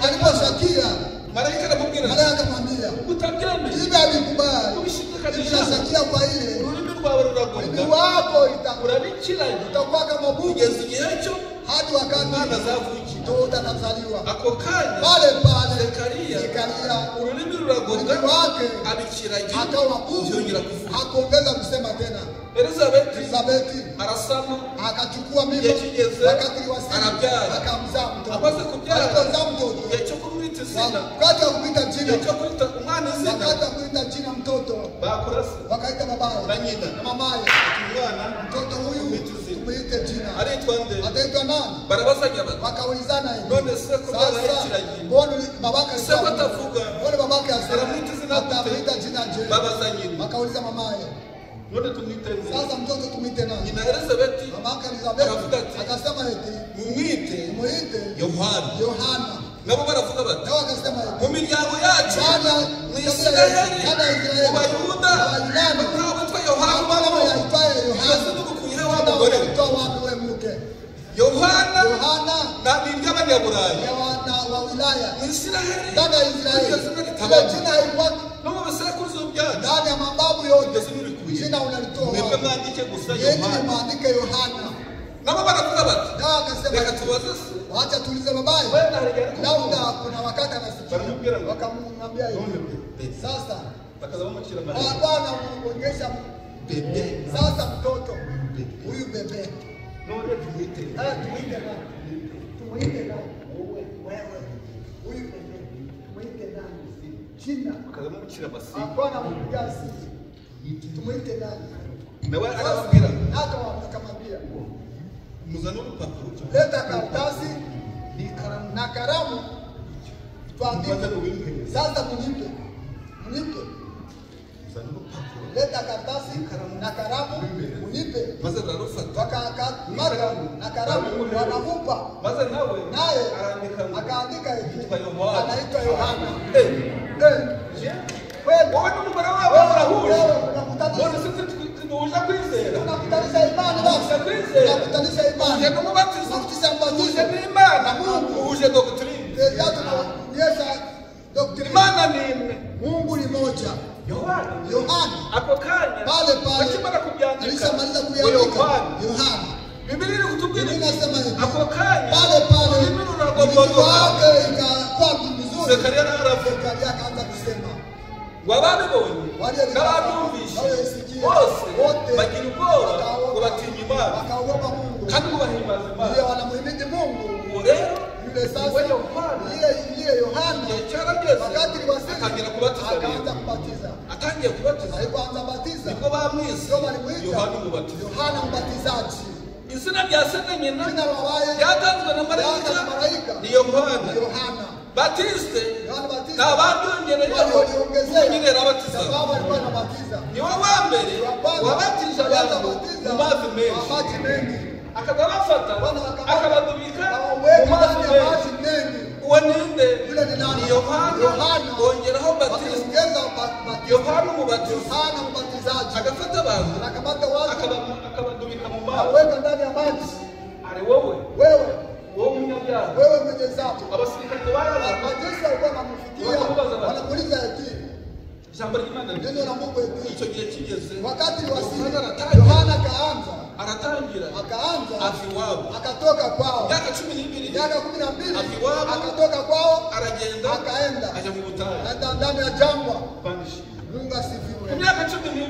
aliposhakia malaika aramubwira utabyemeye hivi abikubali ukashakia kwa ile ururimi rwawe ruragonda wako urabikiranye utakuwa kama bubu kugeza igihe cyo hadi wakati mwana azavuki utazaliwa. ako kanya pale Zakaria ururimi ruragonda wake abikiranye akawa bubu yongera kuvuga hakuongeza kusema tena. Elizabeth arasama akachukua mimba wakati wa anabyara akamzaa mtoto. amaze kubyara akamzaa mtoto yacho kumwita zina wakati wa kuita jina yacho kuita umwana zina wakati wa kuita jina mtoto bakurasa wakaita babaye na nyina na mamaye umwana mtoto huyu tumuite jina aritwa nde ataitwa nani barabazanya bati wakaulizana hivi none se ko barayikiranye mbona babaka se ko atavuga mbona babaka aramwita zina atamuita jina je babazanyina wakauliza mamaye none tumwite nde sasa mtoto tumwite nani nyina Elizabeth mamaka Elizabeth aravuga ati akasema eti mumwite Yohana nabo baravuga bati nao akasema eti mu miryango yacu mu Isirayeli mu Bayuda ntabwo twa Yohana barimo Yohana nabinga abanyaburayi wa wilaya Israeli ndani ya Israeli jina haikuwa no basekuruza byanda ndani ya mababu yote zibirikuye jina unalitoa mwebwe mwandike gusa Yohana mwandike Yohana nabo baravuga bati nao akasema reka tubaze acha tuulize babaye labda kuna wakati anasikia wakamwambia hivi sasa bakaza bamukira Maria bwana muongesha bebe sasa mtoto huyu bebe none tumwite tumuite nani wewe huyu bebe tumuite nani jina bakaza bamukira basi bwana mugasi tumuite nani nawe arababwira akamwambia muzana urupapuro leta karatasi na kalamu tuandike sasa mnipe leta karatasi na kalamu unipe maze narufata wakakamata na kalamu wanamupa maze naye akaandika hivi anaitwa Yohana wowe n'umugore wawe murahuje none se tunuja kwizera unakutanisha imani basi unakutanisha imani uje kumubatiza unakutisha mbatizo uje n'Imana Mungu uje doctrine tunaonyesha doctrine Imana ni imwe Mungu ni moja. Yohana ako kanya pale akimara kubyandika alishamaliza kuandika Yohana Biblia inatubwira inasema hivi ako kanya pale wake ikakuwa vizuri Zakaria aravuga akaanza kusema wababibonye n'ababyumvishe bose bagira ubwoba ngo batinya Imana wakaogopa Mungu kandi bahimbaza Imana ndio wanamuhimidi Mungu rero yule sasa ile Yohana wakati akagira kubatiza akaanza kubatiza atangiye kubatiza alipoanza batiza niko bamwise Yohana umubatiza Yohana mbatizaji izina rya se na nyina jina la babaye ryatanzwe na Malaika ni Yohana Batiste n'abandongereyeho nyine arabatiza ni wowe wa mbere wabatije abantu mu mazi menshi akabafata akabadubika mu mazi menshi uwo ninde ni Yohana bongeraho Batiste Yohana umubatiza agafata abantu akabadubika mu mazi ari wowe umunyabyaha wewe mwenye dhambi abasirikare baraza majeshi walikuwa wanamfikia wanamuuliza eti jambo ry'Imana neno la Mungu eti icyo gihe kigeze wakati wa Yohana akaanza afiwabo akatoka kwao miaka 12 afiwabo akatoka kwao akaenda aje mu butayu hata ndani ya jangwa Mungu asifiwe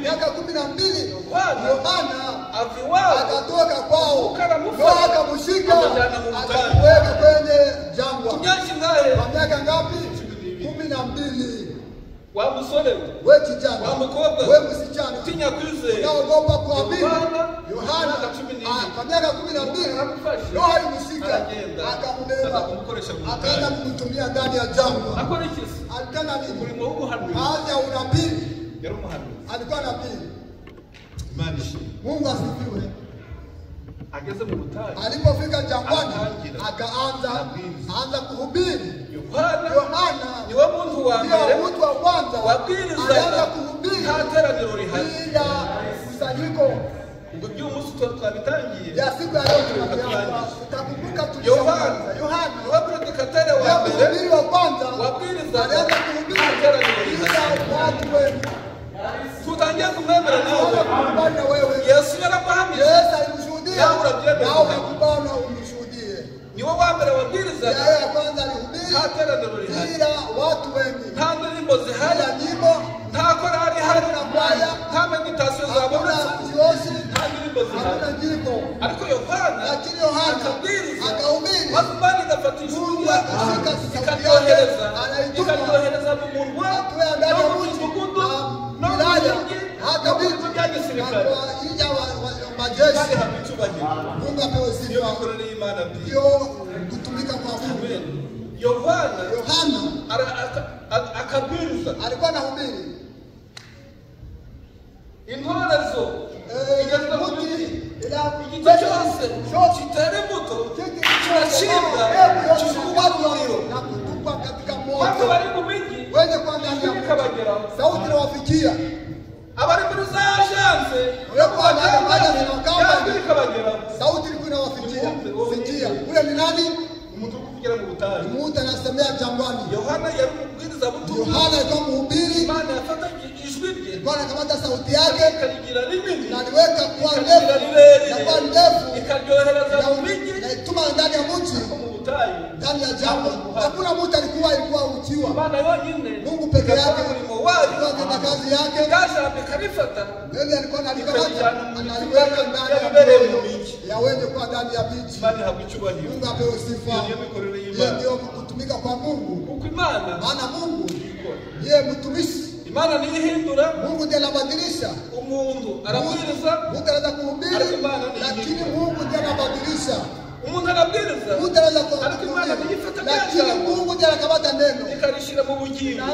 miaka 12 Yohana afiwabo akatoka kwao akamshika akamweka kwenye jangwa kwa miaka ngapi 12 wa musore wewe kijana wa mkobwa wewe msichana tinya kwizera unaogopa kuamini Yohana kwa miaka 12 ndio alimshika akambeba akaenda kumtumia ndani ya jangwa akora ikisi alikana nini urimo w'ubuhanuzi haja unabii yari umuhanuzi alikuwa nabii Mungu asifiwe. ageze mu butayu Alipofika jangwani akaanza kuhubiri. Yohana niwe muntu wa mbere mtu wa kwanza wabwirizaga kuhubiri nta teraniro rihari. bila kusanyiko. Ubwo by'umunsi twabitangiye Ya siku ya leo tutakumbuka Yohana niwe predikateri wa mbere mhubiri wa kwanza wabwirizaga alianza kuhubiri nta teraniro bila rihari. watu wengi. tutangiye kumwemera nawe Wewe Yesu yaramuhamije Yesu alimshuhudia nawe urabyemera na ukakubana umshuhudie. niwe wa mbere wabwirizaga Yeye ya kwanza alihubiri nta teraniro rihari, bila watu wengi, nta ndirimbo zihari, bila nyimbo, nta korari ihari, hakuna kwaya, nta meditasiyo hakuna zabonetse, kiosi, nta ndirimbo zihari. hakuna nyimbo. Ariko Yohana Lakini Yohana akabwiriza akahubiri, maze Imana igafata ijuru Mungu rye akashika sauti yake, ikaryohereza anaituma ikaryohereza mu murwa atuwe ndani no ya mu mji midugudu na no mu wilaya mijyi hata no mu miji bigo bya na gisirikare, kwa ija kandi majeshi. haba icyubahiro. Mungu apewe Iyo sifa. mikorere y'Imana bwiza. Hiyo kutumika kwa Mungu. Amen. Yohana Yohana akabwiriza alikuwa anahubiri intorezo igeze mu biti, igiti cyose kitera imbuto kiracibwa gishyirwa mu muriro. na kutupwa katika Watu moto. bari mu mijyi Wenye kuangalia ijwi rikabageraho, sauti inawafikia. abari muri za ajanse ijwi rikabageraho. Sauti ilikuwa inawafikia. Fikia. Ule ni nani? Umuntu uri kuvugira mu butayu. Mtu anasemea jangwani. Yohana yari umubwiriza butumwa. Yohana alikuwa mhubiri. Imana yafata ijwi rye Alikuwa anakamata sauti yake ikarigira rinini, na aliweka kwa ikarigira ndefu rirerire, na kwa ndefu ikaryohereza mu mijyi. na ituma ndani ya mji, Mu butayu ndani ya jangwa. Hakuna mtu alikuwa uchiwa. Imana yonyine Mungu peke yake ikakora umurimo wayo, alikuwa akitenda kazi yake. ikajambo ikarifata Yeye alikuwa analikamata analiweka ndani ya wenye kuwa ndani ya miji. Imana ihabwa icyubahiro. Mungu apewe sifa. Iyo niyo mikorere Yeye y'Imana. ndio kutumika kwa Mungu. Kuko Imana Maana Mungu ikora. yeye mtumishi. Imana niyo ihindura Mungu ndiye anabadilisha. umuntu, arabwiriza. Mungu anaweza kuhubiri, lakini Mungu ndiye anabadilisha. Umuntu arabwiriza, Mungu anaweza ariko Imana kuhubiri, niyifata lakini byajambo Mungu ndiye anakamata neno ikarishyira mu bugingo.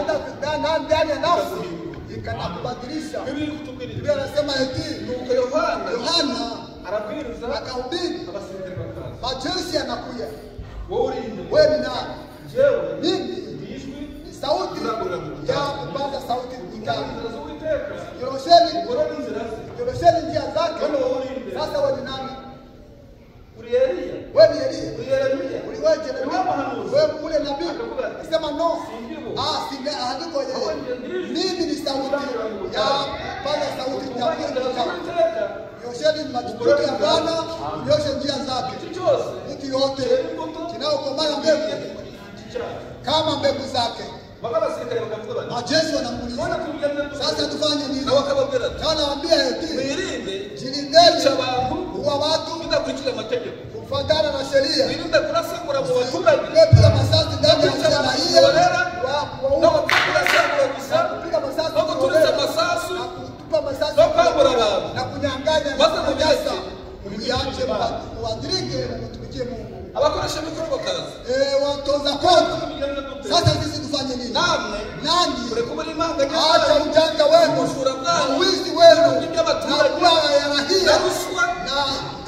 na ndani ya nafsi ikanakubadilisha. Bibiri kutubwirira. Biblia anasema eti Nuko Yohana Yohana arabwiriza, akahubiri, abasirikare bakaza. majeshi yanakuja. Wowe uri inde? Wewe ni nani? Jewe Mimi ni ijwi ni sauti ya kupanda sauti nyikani. inzira z'Uwiteka, Yorosheni, ugorore inzira ze. yorosheni njia zake. None wowe uri inde? Sasa wewe ni nani? Uri Eliya, Wewe ni Elia. uri Yeremiya, Uli wewe uri Jeremia. wa muhanuzi. Wewe ule nabii. Akavuga ati, Sema no. sindibo. Singa handiko Wowe yeye. ndiye ndijwi. Mimi ni sauti ya kupanda sauti ya Utunganye inzira z'Uwiteka. Yosheni majukumu ya Bwana, unyoshe njia zake. Igihe cyose Mtu yote kinaokomaa mbegu kama mbegu zake. baka abasirikare bakavuga bati, Majeshi none wanamuuliza, tubigenze dute? sasa tufanye nini? Nawe akababwira ati, Kana waambia eti mwirinde jilindeni kwica abantu kuwa watu mudakurikije amategeko, kufuatana na sheria. mwirinde kurasagura mu baturage Kupiga masasi ndani ya kwica raia, no kurasagura gusa kupiga masasi no guturitsa amasasu na kutupa masasi no kwambura abantu. na kunyang'anya na Maze kunyanyasa. mubireke. Muache muadhirike na mtumikie Mungu. abakoresha mikoro kazi. Watoza kodi. Tubigenze dute? Sasa sisi tufanye nini? Namwe Nani? mureke ubura imanga Acha ujanja wenu ubujura na bwanyu wizi wenu n'iby'abaturage na kuwa ya na rahia ruswa na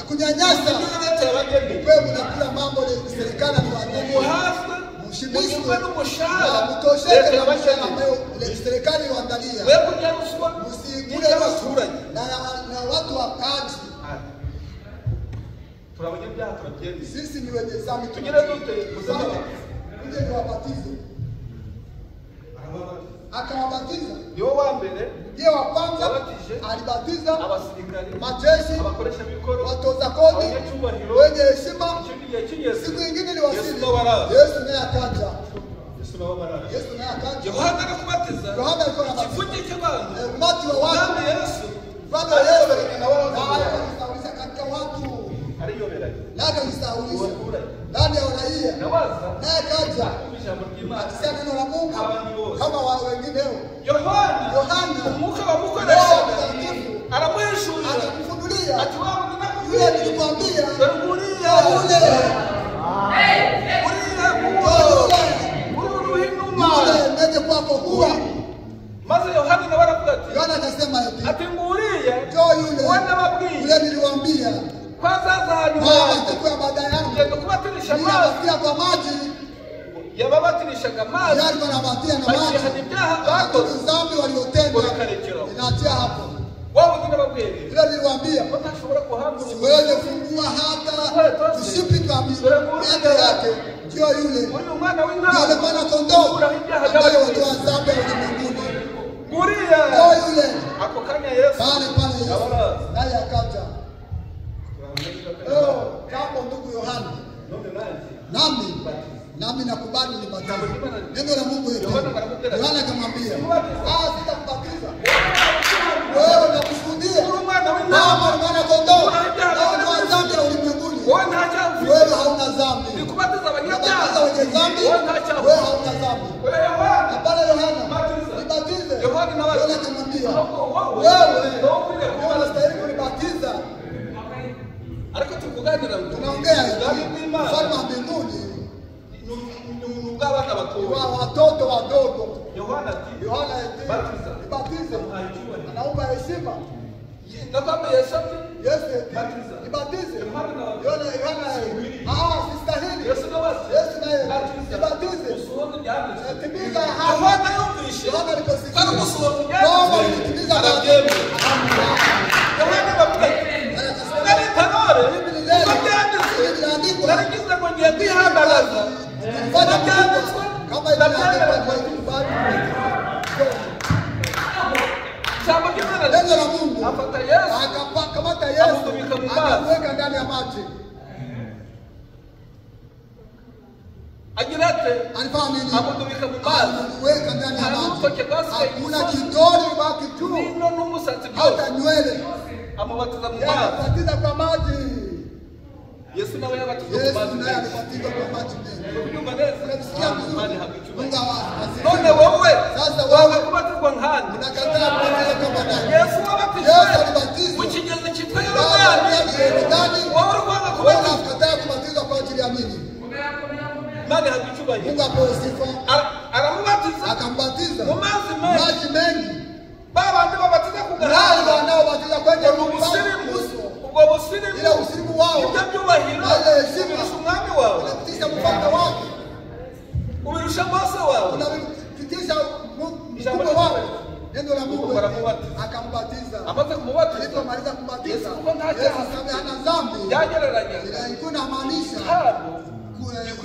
kunyanyasa. n'ibyo leta yabageneye. Wewe mnakula mambo ya serikali ni wageni. Muhazwe Mshimishwe munyurwe n'umushahara na mtosheke leta na mshahara yabageneye. ambayo serikali huandalia. we kurya ruswa Msikule n'iby'abaturage. na watu wa kaji. turabanyabyaha turabyemeye. Sisi ni wenye dhambi. Tugire dute? Msamaha. Uje niwabatize. Akawabatiza. niwo wa mbere Ndiye wa kwanza Yabatije. alibatiza abasirikare, majeshi, abakoresha mikoro, watoza kodi, abanyacyubahiro. wenye heshima. Ikindi gihe kigeze, Siku ingine ni Yesu wasili. nawe araza. Yesu naye akaja. Yesu nawe araza. Yesu naye akaja. Yohana arakubatiza Yohana alikuwa anabatiza. ikivuge cy'abantu. Umati wa watu. Mwami Yesu Mfano Yesu na wao na alistawisha katika watu. ariyoberanye. Naka alistawisha Abaturage. ndani ya raia. Nabaza Naye akaja. kumva ijambo ry'Imana. Akisema neno la Mungu Abandi bose. kama wa wengineo. Yohana umwuka wamukoreshaga aramuhishurira Anakufunulia. ati waba Yule nilikwambia. dore nguriya Yule. uriya uru ruhinuma. Yule ndege kwako kuwa. Maze Yohana nawe aravuga ati Yohana akasema eti nguriya Njoo yule. Yule niliwaambia. Atakuwa baada yangu. Ninabatia kwa maji. Yababatirishaga mazi. Yalikuwa anabatia na maji. Dhambi waliotenda. Inaachia hapo. Yule niliwaambia. Siweze kufungua hata tusipitwa miaka yake. Njoo yule. Yule mwana kondoo. Ambaye watoa dhambi ulimwenguni. Njoo yule. Pale Yesu. Naye akaja. Kama ndugu Yohana. Nami nakubali nibatize. Neno la Mungu yetu. Yohana akamwambia, sitakubatiza. Wewe unakusudia. Kama mwana kondoo. Wewe una dhambi ulimwenguni. Wewe hauna dhambi. Nikubatiza wenye dhambi. Wewe hauna dhambi. Na pale Yohana, nibatize. Yohana akamwambia, wewe unastahili kunibatiza. Tunaongea ufalme wa mbinguni wa watoto wadogo. Yohana nibatize. Anaomba heshima. Yesu nibatize. Yohana sistahili. Yesu naye nibatize. Timiza ahadi. Yohana aliposikia Baba nitimiza ahadi. Neno la Mungu akamata Yesu akamweka ndani ya maji. Alifanya nini? Akamweka ndani ya maji. Hakuna kidole baki tu. Hata nywele. Amebatiza kwa maji. Yesu naye alibatiza kwa maji. Unasikia vizuri? Mungu None wewe sasa wewe kubatizwa nkani unakataa kubatizwa kama nani? Yesu abatizwa ukigeze kitwa Yorodani wewe kwanga kubatizwa kubatizwa kwa ajili ya nini? Nani hakichuba Mungu apewe sifa. Akamubatiza akambatiza maji mengi. Baba ndio babatiza kugaragaza wanaobatiza kwenye ubwo busirimu ile usirimu wao ibyo byubahiro ile heshima umwami wawe unapitisha mfalme wake ubirusha Mose wawe unapitisha mkubwa wao. Neno la Mungu akambatiza. Amaze kumubatiza alipomaliza kumbatiza Yesu hana dhambi yagereranya ilikuwa inamaanisha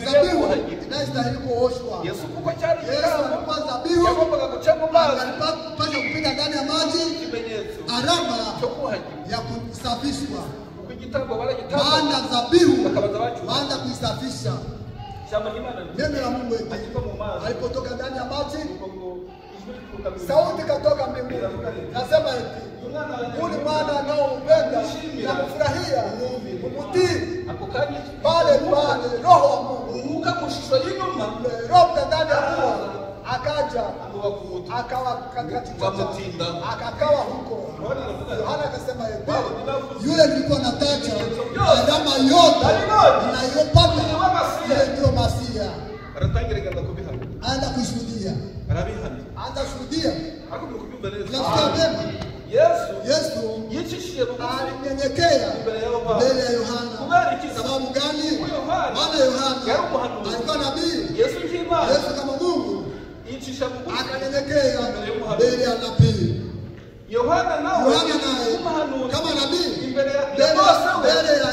dhabihu inastahili kuoshwa. Yesu kuko cyari igitambo dhabihu yagombaga guca mu mazi alipaswa kupita ndani ya maji alama ya kusafishwa. Maana dhabihu waanza kuisafisha. Neno la Mungu alipotoka ndani ya maji sauti katoka mbinguni nasema eti ule mwana anaompenda na kufurahia kumtii pale roho wa Mungu ukamushishwa yinuma roho ndani ya Mungu akaja akawa katika akakawa huko. Yohana akasema yule nilikuwa nataja alama yote ninayopata ile ndio Masia. Anaenda kushuhudia. Anaenda kushuhudia. Yesu alinyenyekea mbele ya Yohana. Sababu gani? Maana Yohana alikuwa nabii. Yesu kama Mungu akanyenyekea mbele ya nabii. Yohana naye kama nabii mbele ya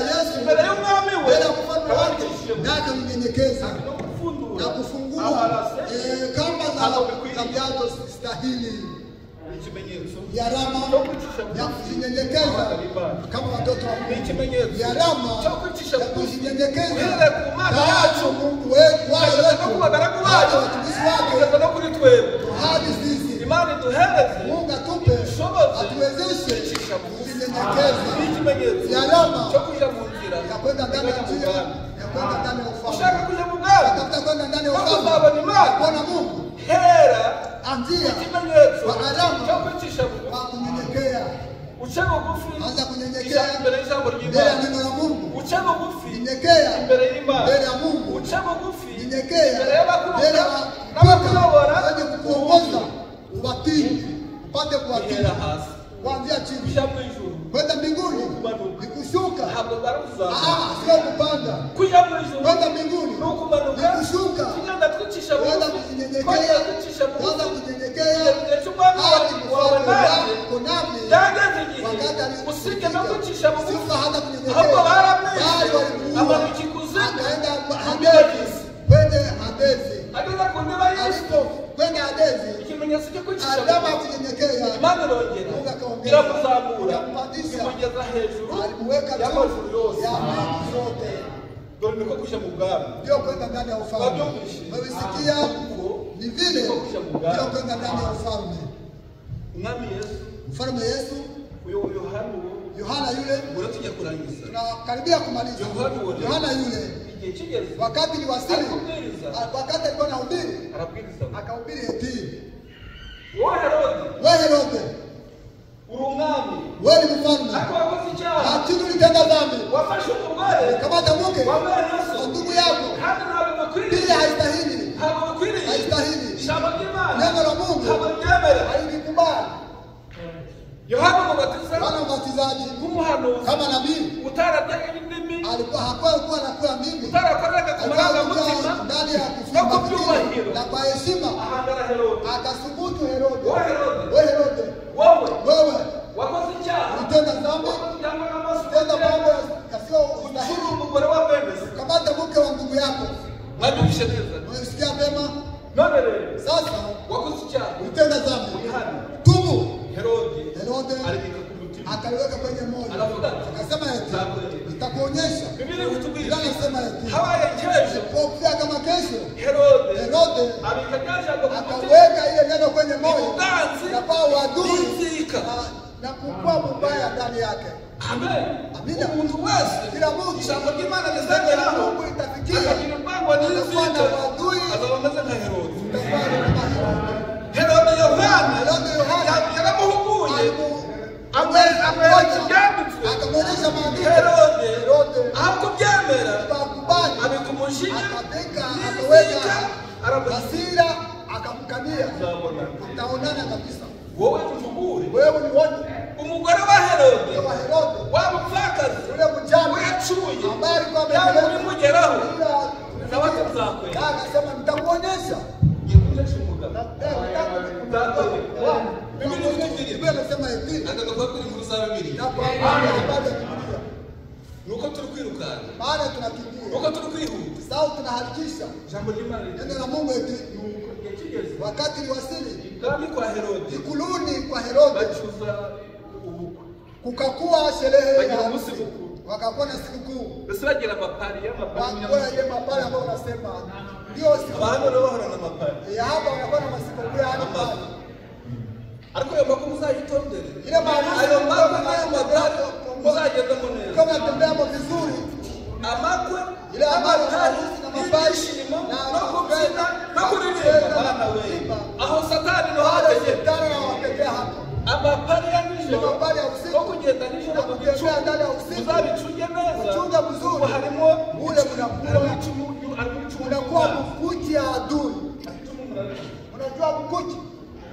Yesu, mbele ya mfalme wake, naye akamnyenyekeza na kufungua kamba za viatu stahili ya alama ya kujinyenyekeza kama watoto wa Mungu, ya alama ya kujinyenyekeza kwa Mungu wetu, hata watumishi wake, hadi sisi Mungu atupe atuwezeshe kujinyenyekeza, ya alama ya kwenda ndani ya njia, ya kwenda ndani ya ufalme, ya kwenda ndani ya ufalme kwa Mungu. Anzia kwa alama kwa kunyenyekea. Anza kunyenyekea mbele ya neno la Mungu. Nyenyekea mbele ya Mungu. Nyenyekea mbele ya wenye kukuongoza. Ubatili upate kuwatii kuanzia chini kuja mu ijuru kwenda mbinguni ni kushuka. ntabwo baruza Sio kupanda. kuja mu ijuru Kwenda mbinguni no kumanuka ni kushuka. kugenda twicisha Kwenda bugufi kunyenyekea, twicisha kwenda bugufi kunyenyekea ndetse umwami hadi wawe nanjye kunami byageze igihe wakati usige no kwicisha bugufi sio hata kunyenyekea, ahubwo baramwishe bali walimuua. amanuka ikuzimu Akaenda Hadezi, kwenda Hadezi. ageze ku ntebe y'isi Kwenda Hadezi, ikimenyetso cyo kwicisha Adamu bugufi akunyenyekea, imana irongera Mungu akaongeza, iramuzamura akampandisha, imugeza hejuru alimuweka y'amajuru juu yose ya mbingu zote. dore niko kuja mu bwami Ndio kwenda ndani ya ufalme. Wabyumvise? Wabisikia? Ni vile ndio kwenda ndani ya ufalme. umwami yesu Mfalme Yesu, uyo yohana uwo Yohana yule, uratujya kurangiza tunakaribia kumaliza. Yohana yule igihe kigeze wakati ni wasili, Alikubwiriza. wakati alikuwa anahubiri, arabwiriza akahubiri eti, wowe herode wewe Herode, uri umwami wewe ni mfalme, ariko wakoze icyaha lakini ulitenda dhambi, wafashe umugore kamata mke wambaye naso wa ndugu yako, kandi ntabwo bakwiriye ili haistahili, ntabwo bakwiriye haistahili. ijambo ry'imana Neno la Mungu ntabwo ryemera halikubali. yohana umubatiza Yohana Mbatizaji nk'umuhanuzi kama nabii utararyaga indimi alikuwa hakuwa anakula mimi, utarakoraga ku marangamutima alikuwa ndani ya no kufunga ku fikiri byubahiro na kwa heshima. ahangara herode Akasubutu Herode, wowe herode wewe Herode, wowe wewe wakoze icyaha ulitenda dhambi, cyangwa n'amaso tenda mambo yasiyo ucura stahili, umugore wa bene kamata mke wa ndugu yako. mwabyumvishe neza Unasikia vema? none rero Sasa wakoze icyaha ulitenda dhambi, uri hano tubu. herode Herode aribika ku mutima akaliweka kwenye moyo, aravuga ati akasema eti nitakuonyesha. bibiri kutubwira Biblia inasema eti habaye kesho pokea kama kesho. herode Herode abika rya jambo ku mutima akaweka ile neno kwenye moyo uganzi na kwa uadui n'inzika na kukua mubaya ndani yake. amen Amina. umuntu wese Kila mtu ijambo ry'imana neno la rizageraho Mungu litafikia akagira urwango n'inzika azaba ameze nka herode utafanya kama Herode. herode yohana Herode Yohana yaramuhuguye amwereka ibyanditswe akamwonyesha maandiko. herode Herode aho kubyemera akakubali, abika umujinya akabeka, n'inzika akaweka aramusiga hasira, akamkania. uzabona Utaonana kabisa. wowe mvugure Wewe ni wote umugore wa herode wa Herode, wa mupfakazi yule mjane wayacuye ambaye alikuwa byaba amepeleka bimugeraho ila nawe tuzakwera akasema nitakuonyesha. ngiye kunesha umugabo Biblia inasema hivi nagaga kubabwira inkuru za bibiliya na kwa habari ya Biblia, nuko turi kwirukanka maana tunakimbia nuko turi kwihuta sawa, tunaharakisha ijambo ry'imana neno la Mungu eti nuko igihe kigeze wakati liwasili ibwami kwa herode ikuluni kwa Herode, bacuza ubukwe kukakuwa sherehe ya bagira harusi, umunsi mukuru wakakuwa na sikukuu, mbese bagira amapari y'amapari wakuwa ile mapale ambayo unasema ndio siku abantu rero bahorana amapari ya hapa, wanakuwa na masikukuu ya hapa. ariko ayo makuru muzayitondere Ile maarufu ayo makuru n'ayo mapari muzagendamo neza kama tembeamo vizuri, amakwe ile ambayo amatari harusi na mapari n'ibyishimo na no kubyina no kuririmba bana we aho satani no wale hategeka shetani hawatetea hapo. amapari ya Ile nijoro mapari ya no usiku kugenda nijoro mu gicuku kutembea ndani ya usiku, muzabicunge neza chunga vizuri, ubu harimo ule unakuwa mkuchi ya adui. Unajua mkuchi,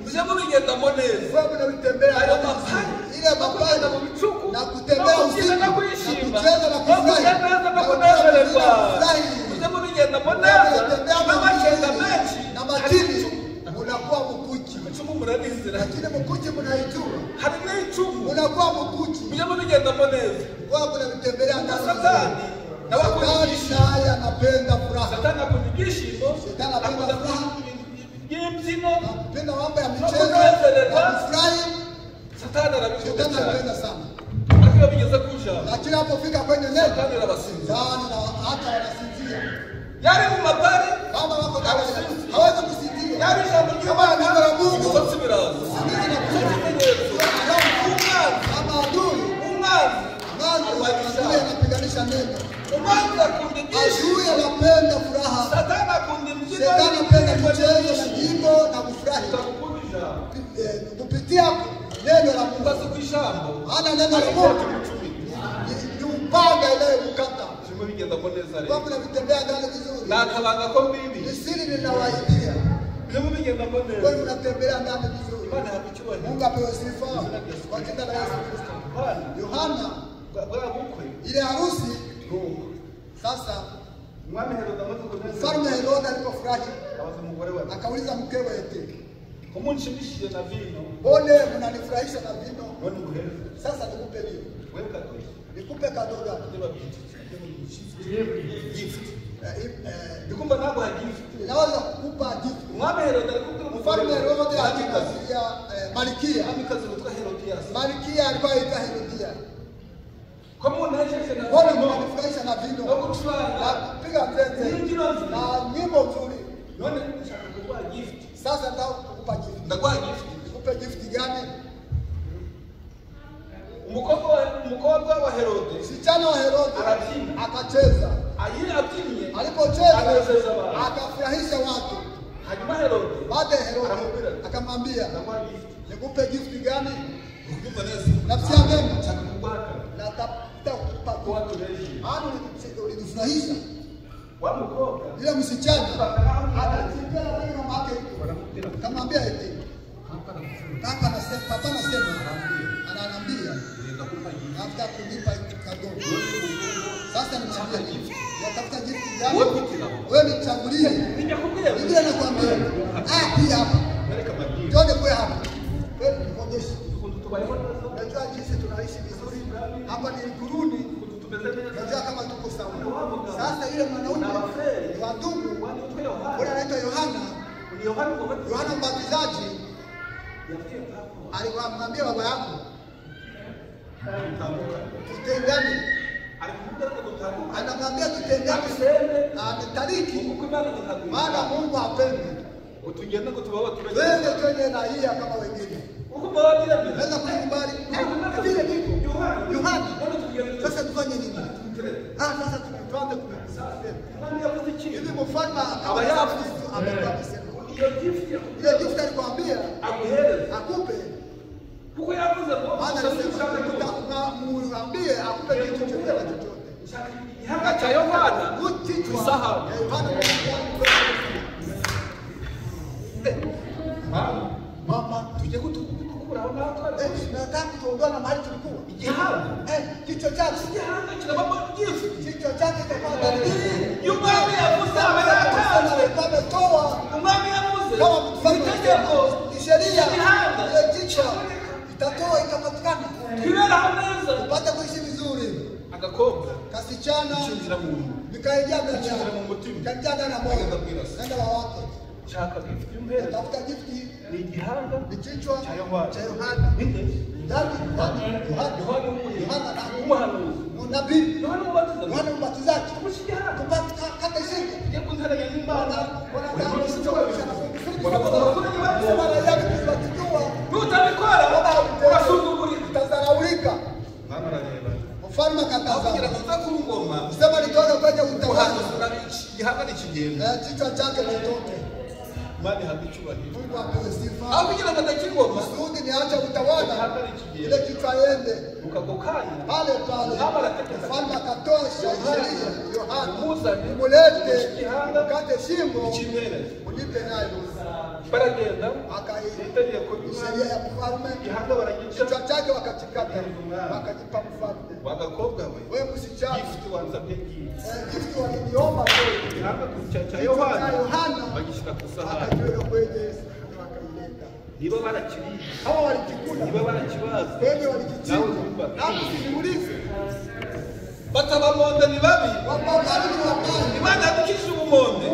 muje mubigendamo neza wewe unatembea ayo mapari ile mapari mu bicuku na kutembea no usiku kubyina na no kwishima kucheza na no kufurahi kugendeza no kunezererwa muje mubigendamo neza n'amakenga menshi na matini, unakuwa mkuchi, icumu muranizira lakini mkuchi mnaijua, hari n'icumu unakuwa mkuchi muje mubigendamo neza wewe unatembelea ndani ya satani n'abakunda Satani ibyishimo naye anapenda furaha, satani akunda ibyishimo Shetani anapenda akunda furaha. by'imbyino anapenda mambo ya no michezo kunezererwa na kufurahi. satani arabikunda Shetani cyane anapenda sana, ariko iyo bigeze ku ijambo lakini anapofika kwenye neno satani arabasinza sana na hata wanasinzia. yari mu mapari Kama wako ndani hawezi kusinzia. yari ijambo Kama neno ry'imana la Mungu ibitotsi biraza sinzia na kusinzia. ikimenyetso umwanzi Kama adui adui anapiganisha neno, umwanzi akunda ibyishimo adui anapenda furaha, satani akunda imbyino Shetani anapenda michezo na nyimbo na kufurahi. akunda ijambo Kupitia neno la Mungu, ubaze ku ijambo hana neno la Mungu ni upanga inayokukata. kimwe bigendamo neza Kwa rero mnavitembea ndani vizuri, nakabanga ko mbibi ni siri ninawaibia. Wewe unatembelea ndani vizuri. Mungu apewe sifa kwa jina la Yesu Kristo. Yohana ile harusi sasa Mfalme Herode alipofurahi akauliza mkewe eti, "Mbona mnanifurahisha na vino? Sasa nikupe nini? Nikupe kado gani?" Nikumba nabo gift. Naweza kukupa gift. Mfalme Herode alikazia Malkia. Malkia alikuwa anaitwa Herodia. Kama unaisha na Bwana mnanifurahisha na vino. Piga mzee. Na nyimbo nzuri. None nitakupa gift. Sasa nataka kukupa gift. Nitakupa gift. Nikupe gift gani? Mkobwa wa Herode. Msichana wa Herode akacheza. Alipocheza akafurahisha watu. Baada ya Herode akamwambia, "Nikupe gift gani?" Nafsi yangu natafuta kukupa watu wengi. Maana ulinifurahisha. Yule msichana akachipia na mama yake. Akamwambia eti, "Papa anasema ananiambia nataka kunipa kado." Sasa nimwambia, "Natafuta gift gani?" Wewe nichagulie. Biblia inakwambia, pia hapa. Twende kwa hapa. Wewe nionyeshe. Unajua jinsi tunaishi vizuri. Hapa ni Burundi. Unajua kama tuko sawa. Sasa yule mwanaume wa ndugu bora anaitwa Yohana. Yohana Mbatizaji alimwambia baba yako, "Tutengane." Anamwambia tutengane. Ametariki. Maana Mungu hapendi. Wewe twende na hii kama wengine. Naweza kukubali. Vile vipo. Yohana. Sasa tufanye nini? Sasa tuanze kumsafiri. Hivi mfalme amesema. Ile gift alikwambia akupe. Maana muambie akupe kitu chochote. Hanga cha Yohana usahau. Mama tuje kutukura hapa nataka kuongana mahali tulikuwa. Igihanga. Kichwa chake. Igihanga kina baba gift. Kichwa chake kama gani? Yumami ya Musa ametoa. Umami ya Musa. Kama mfano sheria. Igihanga. Ile kichwa itatoa ikapatikana. Kila hameza. Upate kuishi vizuri. Agakobwa. Kasichana. Chinjira mu Mungu. Nikaingia ndani ya mutima. Kaingia na moyo. Nenda wa wako. Chaka gift yumbere. Tafuta gift ni igihanga. Ni kichwa cha Yohana. Yohana na umuhanuzi. Nabii. Yohana Mbatizaji. Kupata kata isenge. Kuntana ya Imana. Utabikora urasuzugurika utazaraulika. Mfalme akatazama. Sema nitoke kwenye utawala. Igihanga ni kigenda. Kichwa chake kitoke. Mali habichwa hivi. Mungu apewe sifa. Au kugira matakirwa Masudi niacha utawala. Ile kichwa yende. Ukagokanya. Pale. Mfalme akatoa sheria Yohana. Mulete kate shimo. Unipe nayo. Baragenda. Akaita sheria ya mfalme. Kichwa chake wakachikata. Wakajipa mfalme. Wakakobwa wewe msichana. Gift wanzabye Gift waliniomba wewe. Igihanga kuchacha Yohana. Bagishika kusahani. Akajiweka kwenye wakaileta. Niba barakiriye. Hawa walikikula. Niba barakibaza. Wewe walikichimba. Hapo simulize. Batabamonde ni babi. Wapambane ni wapambane. Imana yadukije ubumonde.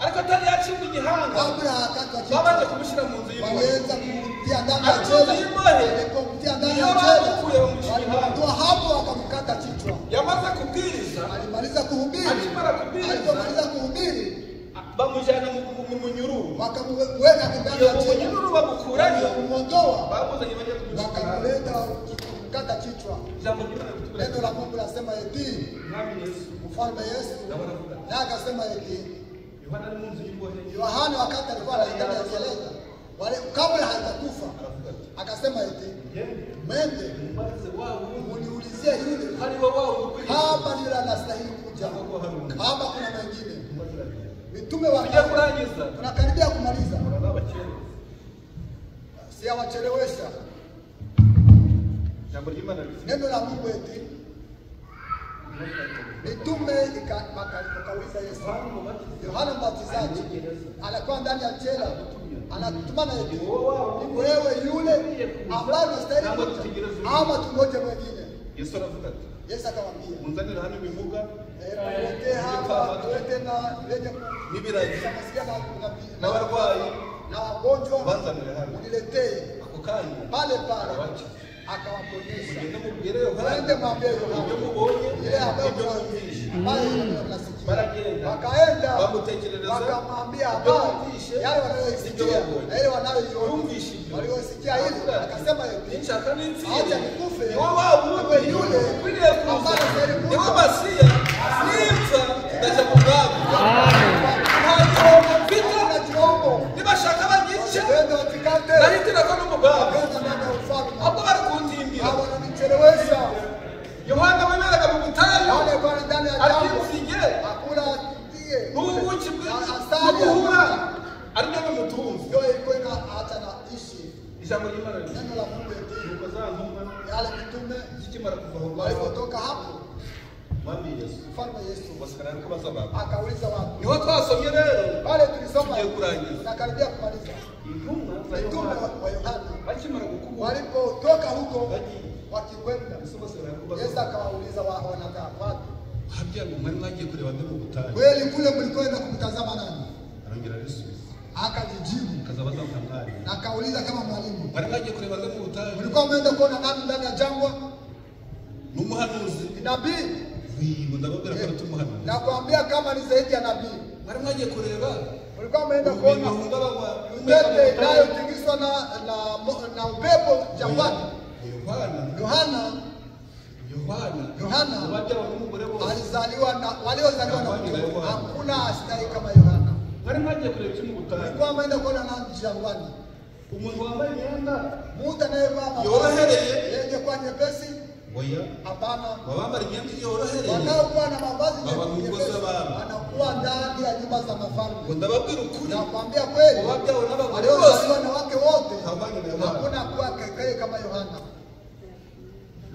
Alikatali yachimba igihanga. Babaje kumushira mu nzu y'imbohe. Walenza kumtia ndani ya jela. Kumtia ndani ya jela. Walitoa hapo wakamkata kichwa. Yamaza kubwiriza. Alimaliza kuhubiri. Alipomaliza kuhubiri bamujana mu munyururu. wakamweka ndani ya jela, Mungu bamukurayo wakamwondoa, bamuzanye bajya kumushuka. wakamleta kukata kichwa. Jambo jingine Neno la Mungu nasema eti Mwami Yesu mfalme Yesu naye akasema eti Yohana ni munzi y'imbohe. Yohana wakati alikuwa ndani ya gereza wale kabla hajakufa akasema eti mwende muniulizie yule kama yule anastahili kuja kama kuna mwingine. Mitume wa kurangiza tunakaribia kumaliza, si awachelewesha. jambo jingine Neno la Mungu eti mitume ikauliza Yesu, Yohana Mbatizaji alikuwa ndani ya jela, anatumana eti ni wewe yule ambaye unastahili kuja ama tungoje mwingine? Yesu anavuga. Yesu akamwambia Munzanira hano ibivuga tuletee hapa, tulete na lenye n'ibirayi kusikia n'abarwayi na wagonjwa, banzanira hano uniletee ako kanya pale pale, akawaponyesha. ugende mubwire Yohana Waende mwambie Yohana ibyo mubonye ile ambayo ibyo mwumvishe. mnasikia. Baragenda Wakaenda bamutekerereza wakamwambia habari yale wanayoisikia na ile wanayoiona waliosikia hivyo, akasema eti nshaka n'inzira acha nikufe ni wowe wawundi yule ukwiriye kuza ambaye ni wowe Masiya nipfa ndaja ku bwabo ntabwo mfite na kiombo nibashaka bagice wende watikate nahitira ko n'umugabo wende ndani ya ufalme ahubwo bari kuntimbira. abo wananichelewesha. Yohana wemeraga mu butayu Wale kwa ndani ya ariko jambo inzige hakuna ndiye n'ubuki asali bw'ubuhura ari byo bimutunze. ndio ilikuwa hata na ishi. Ijambo ry'Imana Neno la Mungu eti nuko za ntumwa yale mitume zikimara kuva aho ngaho walipotoka hapo, Mwami Yesu mfalme Yesu basigara ko bazababa. akauliza watu. Niho twasomye rero Pale tulisoma tugiye kurangiza tunakaribia kumaliza. intumwa za Mitume Yohana wa Yohana bakimara gukubura walipotoka huko bagiye wakikwenda, Yesu basigara ko Yesu bazababa. akawauliza wanakaa watu, Habya ngo mwari mwagiye kureba nde mu butayu kweli kule mlikwenda kumtazama nani? arongera arisubiza Akajijibu kaza bazamutangari na akauliza kama mwalimu, mwari mwagiye kureba nde mu butayu mlikuwa mmeenda kuona nani ndani ya jangwa? n'umuhanuzi Ni nabii. ngo ndababwira ko ari umuhanuzi. Nakwambia kama ni zaidi ya nabii. Mwari mwagiye kureba Mlikuwa mmeenda kuona uhungabanywa mbete inayotikiswa na upepo jangwani. Yohana alizaliwa na waliozaliwa na mtume. Hakuna askari kama Yohana. mwari mwagiye kureba iki mu butayu Mlikuwa mmeenda kuona nani jangwani? umuntu wambaye imyenda Mtu anayevaa mavazi yorohereye yenye kuwa nyepesi? oya Hapana. wabambara imyenda yorohereye Wanaokuwa na mavazi Baba nyepesi mkozi w'abami. wanakuwa ndani ya nyumba za ngo mafalme. ndababwira ukuri Nakwambia kweli, wabyawe n'abagore bose waliozaliwa na wake wote Habari na Yohana. hakuna kuwa kakaye kama Yohana,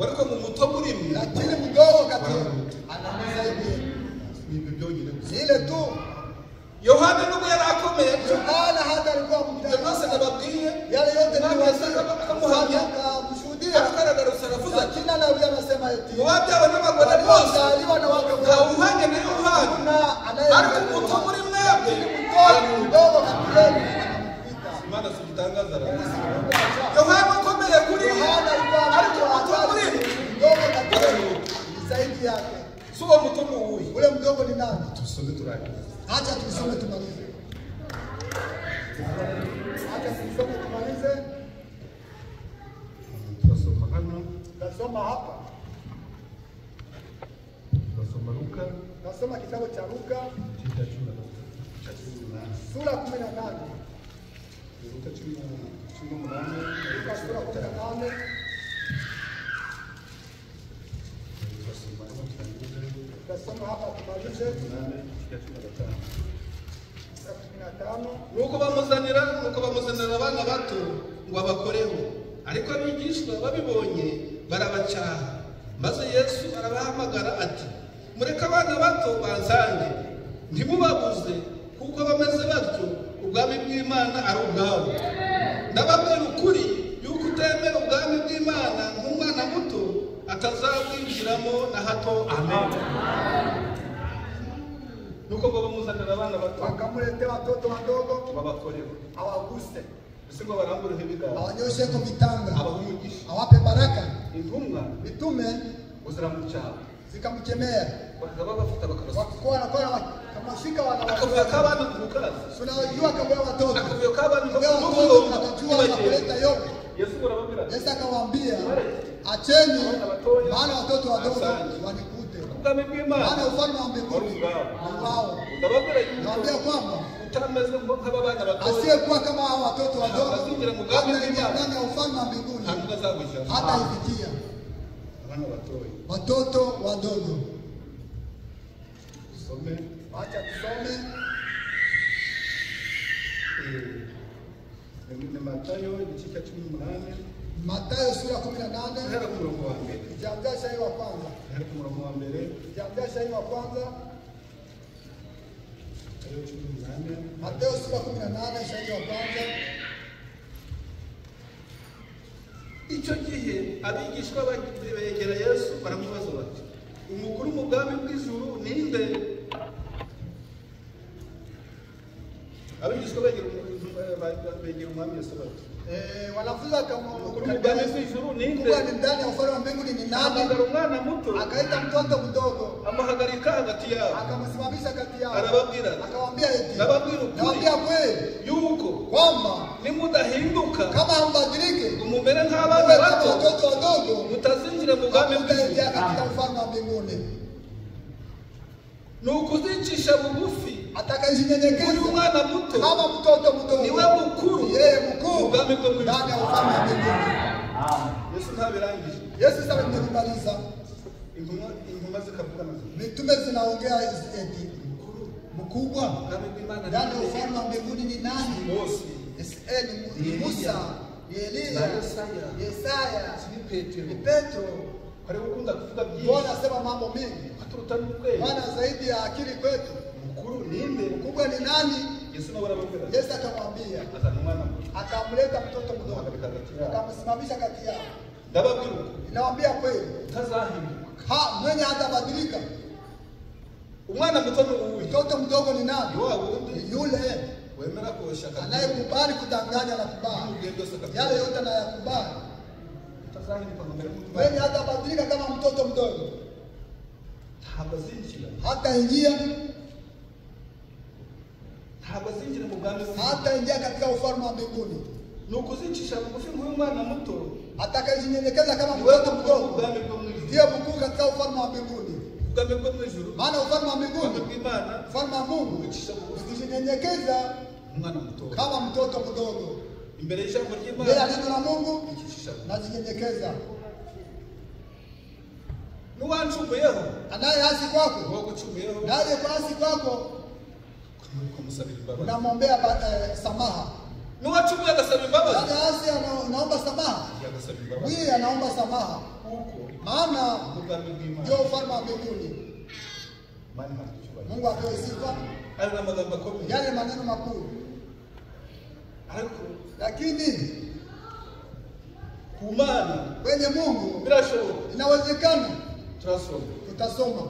ariko mu muto muri mwe lakini mdogo kati anamzaidi ibyo byonyine gusa ile tu. Yohana nubwo yari akomeye Yohana hata alikuwa ibyo byose mjanja, nababwiye yale yote Mwami niliwasema akamuhamya akamshuhudia, akagaragara aravuze ati lakini anarudia anasema eti mu babyawe n'abagore bose waliozaliwa na wake wote ntawuhanye na Yohana hakuna ariko umuto muri mwebwe mdogo kati yenu anampita. Imana si igitangaza Yohana ukomeye kuri Yohana alikuwa ariko umuto muri mwe mdogo kati yenu ni zaidi yake. si uwo muto muwuye Ule mdogo ni nani? tusome turangize Acha tusome tumalize. Acha tusome tumalize. turasoma hano Nasoma hapa. turasoma Luka Nasoma kitabu cha Luka igice cya sura 18. Luka 18 Luka sura 18. turasoma hano turangize Nasoma hapa tumalize. Sura 15. nuko bamuzanira abana bato ngo abakoreho ariko abigishwa babibonye barabacyaha maze Yesu arabahamagara ati mureke abana bato bansange ntimubabuze kuko bameze batyo ubwami bw'Imana ari ubwabo. Ndababwira ukuri yuko utemera ubwami bw'Imana nk'umwana muto atazabwinjiramo na hato. Amen. Nuko bamuzanira abana bato Wakamletea watoto wadogo babakoreho awaguse, ngo barambureho ibiganza awanyoshe ko vitanga, abahumugisha awape baraka. intumwa Mitume uziramucyaha zikamkemea, bakaba bafite bakabasa wakikuwa wanakuwa kamashika akavuga ko abana mu kazi tunajua kabla watoto Yesu akawaambia, acheni maana watoto wadogo wanikute. Maana ufalme wa mbinguni ni wao. Naambia kwamba asiyekuwa kama hao watoto wadogo hataingia ndani ya ufalme wa mbinguni, hataifikia. Watoto wadogo. Acha tusome Mathayo sura 18 Jamja shairi wa kwanza. Mathayo sura 18 shairi wa kwanza. Icyo gihe abigishwa begera Yesu baramubaza bati, umukuru mu bwami bw'ijuru ninde? Abigishwa begera umwami Yesu bati, wanafunzi akamwambia ijuru ninde? Kwa ndani ya ufalme wa mbinguni ni nani? Umwana muto akaita mtoto mdogo, amahagarika hagati yao, akamsimamisha kati yao, arababwira, akamwambia eti, naambia kweli yuko kwamba nimudahinduka kama hambadilike umumere nk'abana bato watoto wadogo mutazinjira mu bwami bw'ijuru katika ufalme wa mbinguni. Nukuzicisha bugufi atakayejinyenyekeza umwana muto kama mtoto mdogo niwe mukuru, yeye mkuu ubwami bwo ndani ya ufalme wa mbinguni. Yesu ntabirangije. Yesu sasa nimemaliza. Ingoma zikavuga nazo, mitume zinaongea eti mkubwa ndani ya ufalme wa mbinguni ni nani? Ni Musa, ni Elia, Yesaya, ni Petro. Bwana anasema mambo mengi, Bwana zaidi ya akili kwetu. Mkubwa ni nani? Yesu akamwambia, akamleta mtoto mdogo, akamsimamisha kati yao. Ninawaambia kweli, mwenye hatabadilika. Mtoto mdogo ni nani? Yule anayekubali kudanganya na kubali yale yote anayakubali. Mwenye hatabadilika kama mtoto mdogo hataingia katika ufalme wa mbinguni. Atakayejinyenyekeza kama mtoto mdogo ndiye mkuu katika ufalme wa mbinguni. Maana ufalme wa mbinguni, ufalme wa Mungu, ukijinyenyekeza kama mtoto mdogo mbele ya neno la Mungu, najinyenyekeza. Anayeasi kwako, naye kuasi kwako, unamwombea samaha. Anayeasi anaomba samaha, yeye anaomba samaha. Maana ndio ufalme wa mbinguni. Mungu apewe sifa. Yale maneno makuu. Lakini kumana kwenye Mungu inawezekana. Tutasoma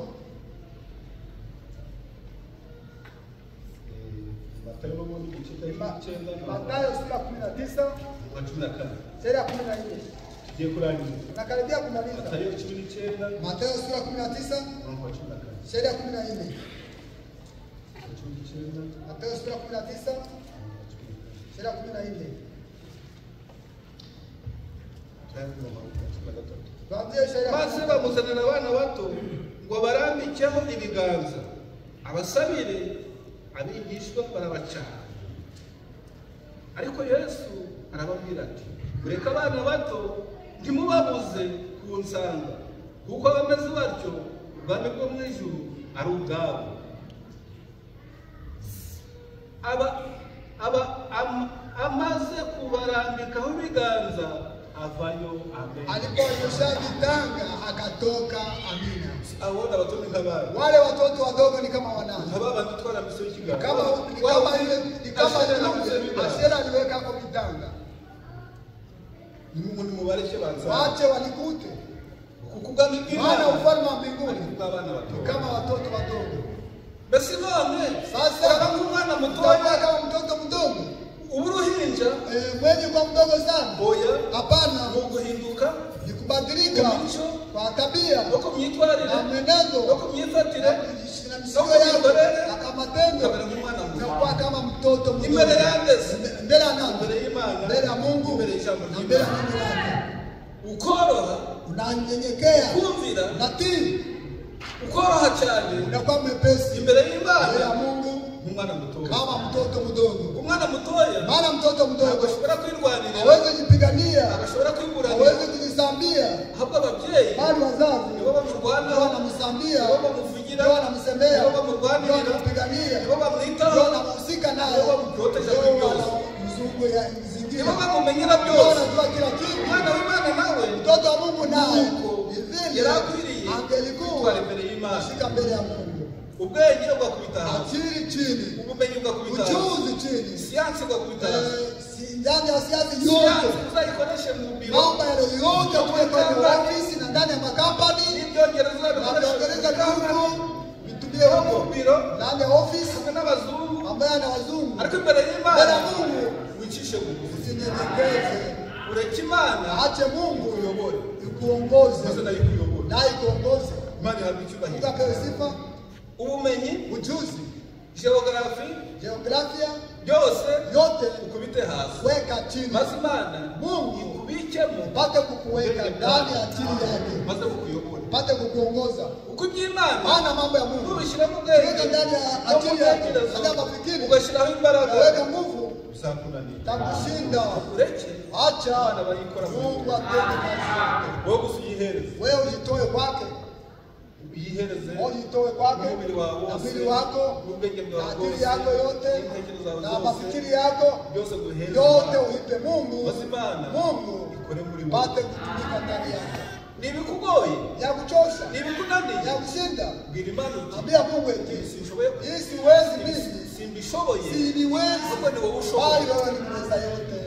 Mathayo sura 19 sura 14. Nakaribia kumaliza. Mathayo sura 19 sura 14. Mathayo sura 19 sura 14. Maze bamuzanira abana bato ngo barambikeho ibiganza abasabire, abigishwa barabacana. Ariko Yesu arababwira ati, mureke abana bato ntimubabuze kunsanga, kuko abameze batyo ubwami bwo mu ijuru ari ubwabo. Amaze kubarambikaho ibiganza avayo amen. Aliponyosha vitanga akatoka amina. Awona watoto nk'abana. Wale watoto wadogo ni kama wanani? Nk'abana tutwara misozi kiganza. Kama Ashera aliweka hapo vitanga. Mungu mubareshe banza. Waache walikute. Kukugana maana ufalme wa mbinguni kama watoto wadogo. Basi none sasa kama mwana mtoto kama mtoto mdogo uruhinja mwenye kwa mdogo sana. Oya hapana, guhinduka ni kubadilika kwa tabia no kumyitwarire na mwenendo no kumyifatire na msio yako na matendo na kama mtoto mdogo imbere ya Yesu mbele ya nani? Mbele ya Imana, mbele ya Mungu, mbele ya neno lake. ukoroha, unanyenyekea, kumvira, unatii, ukoroha cyane, unakuwa mwepesi imbere mbele y'Imana ya Mungu umwana mutoya. kama mtoto mdogo. Umwana mutoya Maana mtoto mdogo agashobora kwirwanirira, hawezi kujipigania, agashobora kwiburanira, hawezi kujisambia, ahubwo ababyeyi bali wazazi nibo bamurwana, ndio wanamsambia, nibo bamuvugira, ndio wanamsemea, nibo ndio bamurwanirira, wanampigania, nibo bamwitaho, ndio wanahusika naye, nibo bamuproteja ndio kuri byose, wanamzungu ya zingira, nibo bamumenyera ndio byose. wanajua kila kitu. Umwana w'Imana nawe Mtoto wa Mungu naye nuko ni vile yarakwiriye angelikuwa kwitwara imbere y'Imana. shika mbele ya Mungu, Ubwenge ugakubita hasi, akili chini, ubumenyi ugakubita hasi, ujuzi chini, siyansi ugakubita hasi. ndani ya siasa Siyansi yote, uzayikoreshe mu biro, mambo yale yote tuwe kwenye ofisi na ndani ya makampani n'ibyongereza na uzabikoreshe viongereza huko, vitumie mu huko biro ndani ya ofisi hamwe n'abazungu, ambaye ana wazungu. ariko imbere Mbele y'Imana ya Mungu wicishe bugufi, usinyenyekeze, ureke Imana aache Mungu uyobore, ikuongoze maze nayo ikuyobore. na ikuongoze. Imana ihabwa icyubahiro. Mungu apewe sifa, Ubumenyi, ujuzi, geography, geografia byose yote ukubite hasi, weka chini, maze Imana Mungu ikubikemo, pate kukuweka ndani ya akili yake, maze kukuyobore. pate kukuongoza. Uko iby'Imana Maana mambo ya Mungu ubishyiramo weka ubwenge ndani ya no akili yako, gutekereza, ndani ya mafikiri, ugashyiraho imbaraga, weka nguvu, bizakunanira. takushinda. Ureke Acha Abana bayikora mu Mungu atende kazi yake, wowe gusa uyihereze, wewe ujitoe kwake, uyihereze ujitoe kwake n'umubiri wawe na wose, mwili wako n'ubwenge na bwawe akili bwose, yako yote n'intekerezo zawe na zose, mafikiri yako byose guhereza yote Imana. uipe Mungu, Maze Imana Mungu ikore muri wowe. pate kutumika ndani yako. Nibikugoye, Ya kuchosha, nibikunaniye, ya kushinda, bwira Imana uti ambia Mungu eti sinshoboye, hii siwezi mimi, simbishoboye, siniwezi, ahubwo ni wowe bali ushoboye. wewe ni mweza yote.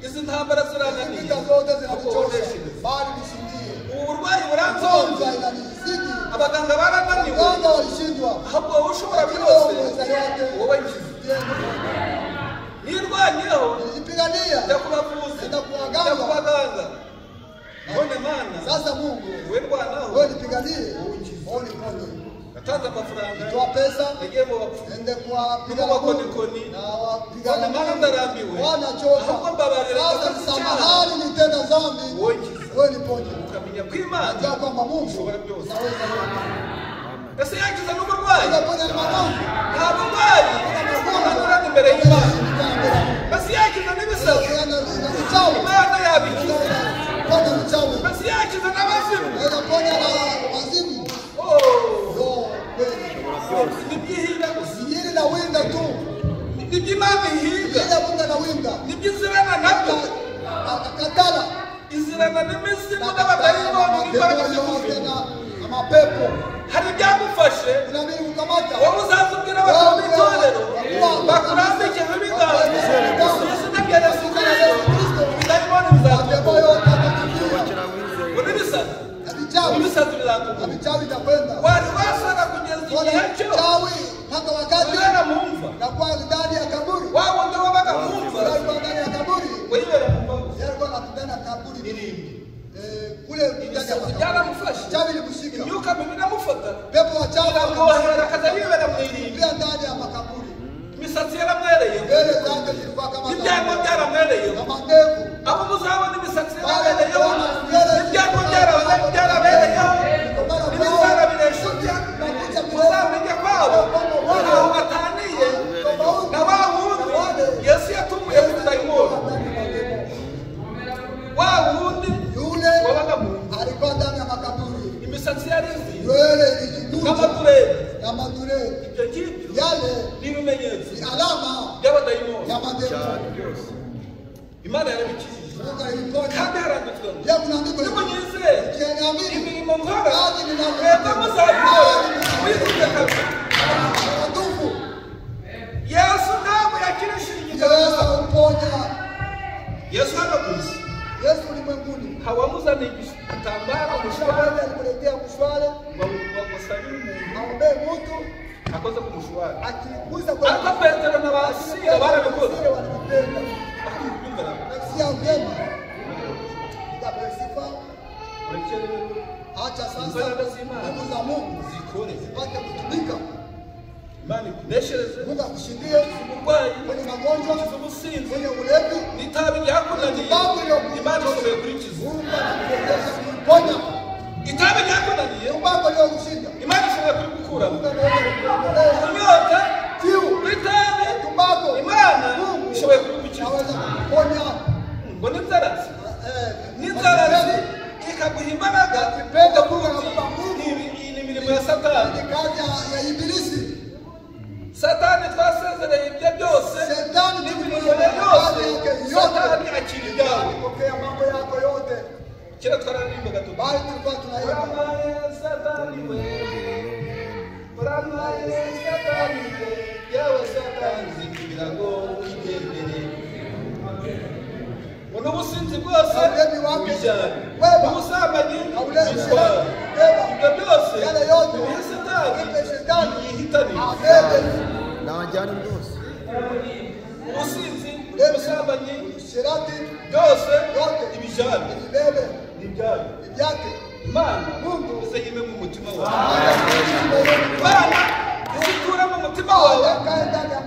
Izi ntambara zirananiye, Vita zote ahubwo zinanichosha, woneshereze. bali nishindie. Ubu burwayi Gonjwa buranzonze, inanizidi, abaganga barananiwe, waganga walishindwa, ahubwo wowe ushobora lakini wewe byose, mweza yote. wowe nkiza. Nirwanyeho Nijipigania, njya kubavuzi, Nenda njya kuwaganga. kubaganga, mbone Mana sasa Mungu we ndwanaho, wewe nipiganie, wewe niponye. natanze amafaranga, Toa pesa, nagiye mu bapfu, ende kuwapiga Mungu Mungu wakonikoni. na wapiga Bwana Mana ndarambiwe, wanachoka. ahubwo mbabarira Sasa ndakoze icyaha, samahani nitenda dhambi, wowe nkiza. wewe niponye. Ukamenya ko Imana Najua kwamba Mungu ushobora byose. naweza yote. Ese yakiza n'uburwayi, Unaponya magonjwa, nta burwayi anyurana imbere y'Imana. Ese yakiza n'ibisazi, uchawi, Imana yabikiza. ponya uchawi, Ese yakiza n'abazimu, unaponya na wazimu. oh, Yo, kweli. nibyihinga gusa, Sijini na winda tu, niby'Imana ihinga, ile Mungu na winda. niby'izirana nabyo, Akatala izirana n'imizimu n'abadayimoni n'imbaraga z'ikuzimu. na mapepo. Hari ibyagufashe, Unabidi kukamata. wowe uzazubwira abagabo b'itorero bakurambikeho ibiganza mu izina rya Yesu Kristo, ibidayimoni Mapepo bizakuva. yote atakimbia. Ngo n'ibisazi, Na vichawi, ibisazi na bizakuva. vichawi itakwenda. Wari wasara kugeza Wala igihe cyo vichawi mpaka wakati wibera mu mva, na kwa ndani ya kaburi. wa wundi wabaga mu mva Alikuwa ndani ya kaburi. ngo yibera mu mva gusa. Yeye alikuwa anapigana kaburi. N'irindi Kule ndani ya ibisazi kaburi. byaramufashe, Chawi ilikushika. imyuka mibi iramufata, Pepo wa chawi iramubohera akaza yibera mu irimbi. pia ndani ya makaburi. Imisatsi yaramwereyeho, Mbele zake zilikuwa kama ibyanwa byaramwereyeho, kama ndevu. abo muzabona imisatsi yarabereyeho, ibyanwa byarabereyeho, n'ibizara bireshubya, muzamenye kwabo ntaho bataniye na wa wundi Yesu yatumuye ku dayimoni, wa wundi Yule wabaga mu mva. alikuwa ndani ya makaburi. Imisatsi yarizi Nywele ilijikunja n'amaturere, na madure. ibyo ngibyo Yale ni ibimenyetso ni alama by'abadayimoni. ya madevu. Imana yarabikijije Mungu aliponya. kandi haranditswe ngo Pia kuna andiko niba hili. nyizeye Ukiamini imirimo nkora kazi ninayofanya. leta muzabikora wivuge kabisa. Watufu. Yesu ntabwo yakirishije igitabo Yesu gusa. uponya. Yesu hano ku isi Yesu ulimwenguni. hawamuzaniye igitambaro umushahara Shabani alikuletea mshwale, bagusabira umuntu aombee mtu, akoze ku mushahara, akigusa ariko Petero na ba Sila barabikoze. Sile walipenda. Bakiyumvira. Nafsi yao njema. Ikapewe sifa. Urekere Acha sasa imbaraga z'Imana nguvu za Mungu zikore, zipate kutumika. Imana ikuneshereze Mungu akushindie uburwayi, kwenye magonjwa, ubusinzi kwenye ulevi, itabi ryakunaniye Imana ishoboye kurikiza itabi ryakunaniye Imana ishoboye kurigukuramo inyota itabi Imana ishoboye kurigukiza ngo n'inzarazi ikaguha imbaraga iyi ni imirimo ya Satani Satani twasezereye ibyo byose n'imirimo ye yose Satani akira ibyawe kera twararimbaga uramaye Satani we uramaye Satani we yawe Satani zikibira ngo wigendere ngo n'ubusinzi bwose bijyane n'ubusambanyi bitwara ibyo byose nibihe Satani yihitanira ubusinzi n'ubusambanyi byose ibijyane n'ibyawe Imana ize yime mu mutima wawe Imana izitura mu mutima wawe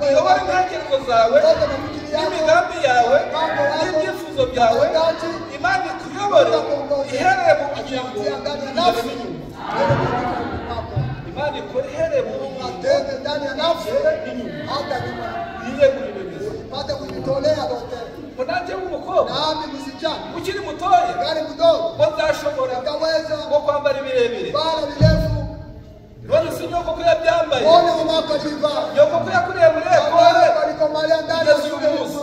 iyobora intekerezo zawe n'imigambi yawe n'ibyifuzo byawe Imana ikuyobore ihereye mu bugingo imbere n'inyuma Imana ikora ihereye mu bugingo n'inyuma yiyegurire neza Ponate w'umukobwa ukiri mutoya ngo nzashobora ngo kwambara ibirebire none si nyoko ko yabyambaye nyoko ko yakuriye muri ekole kugeza uyu munsi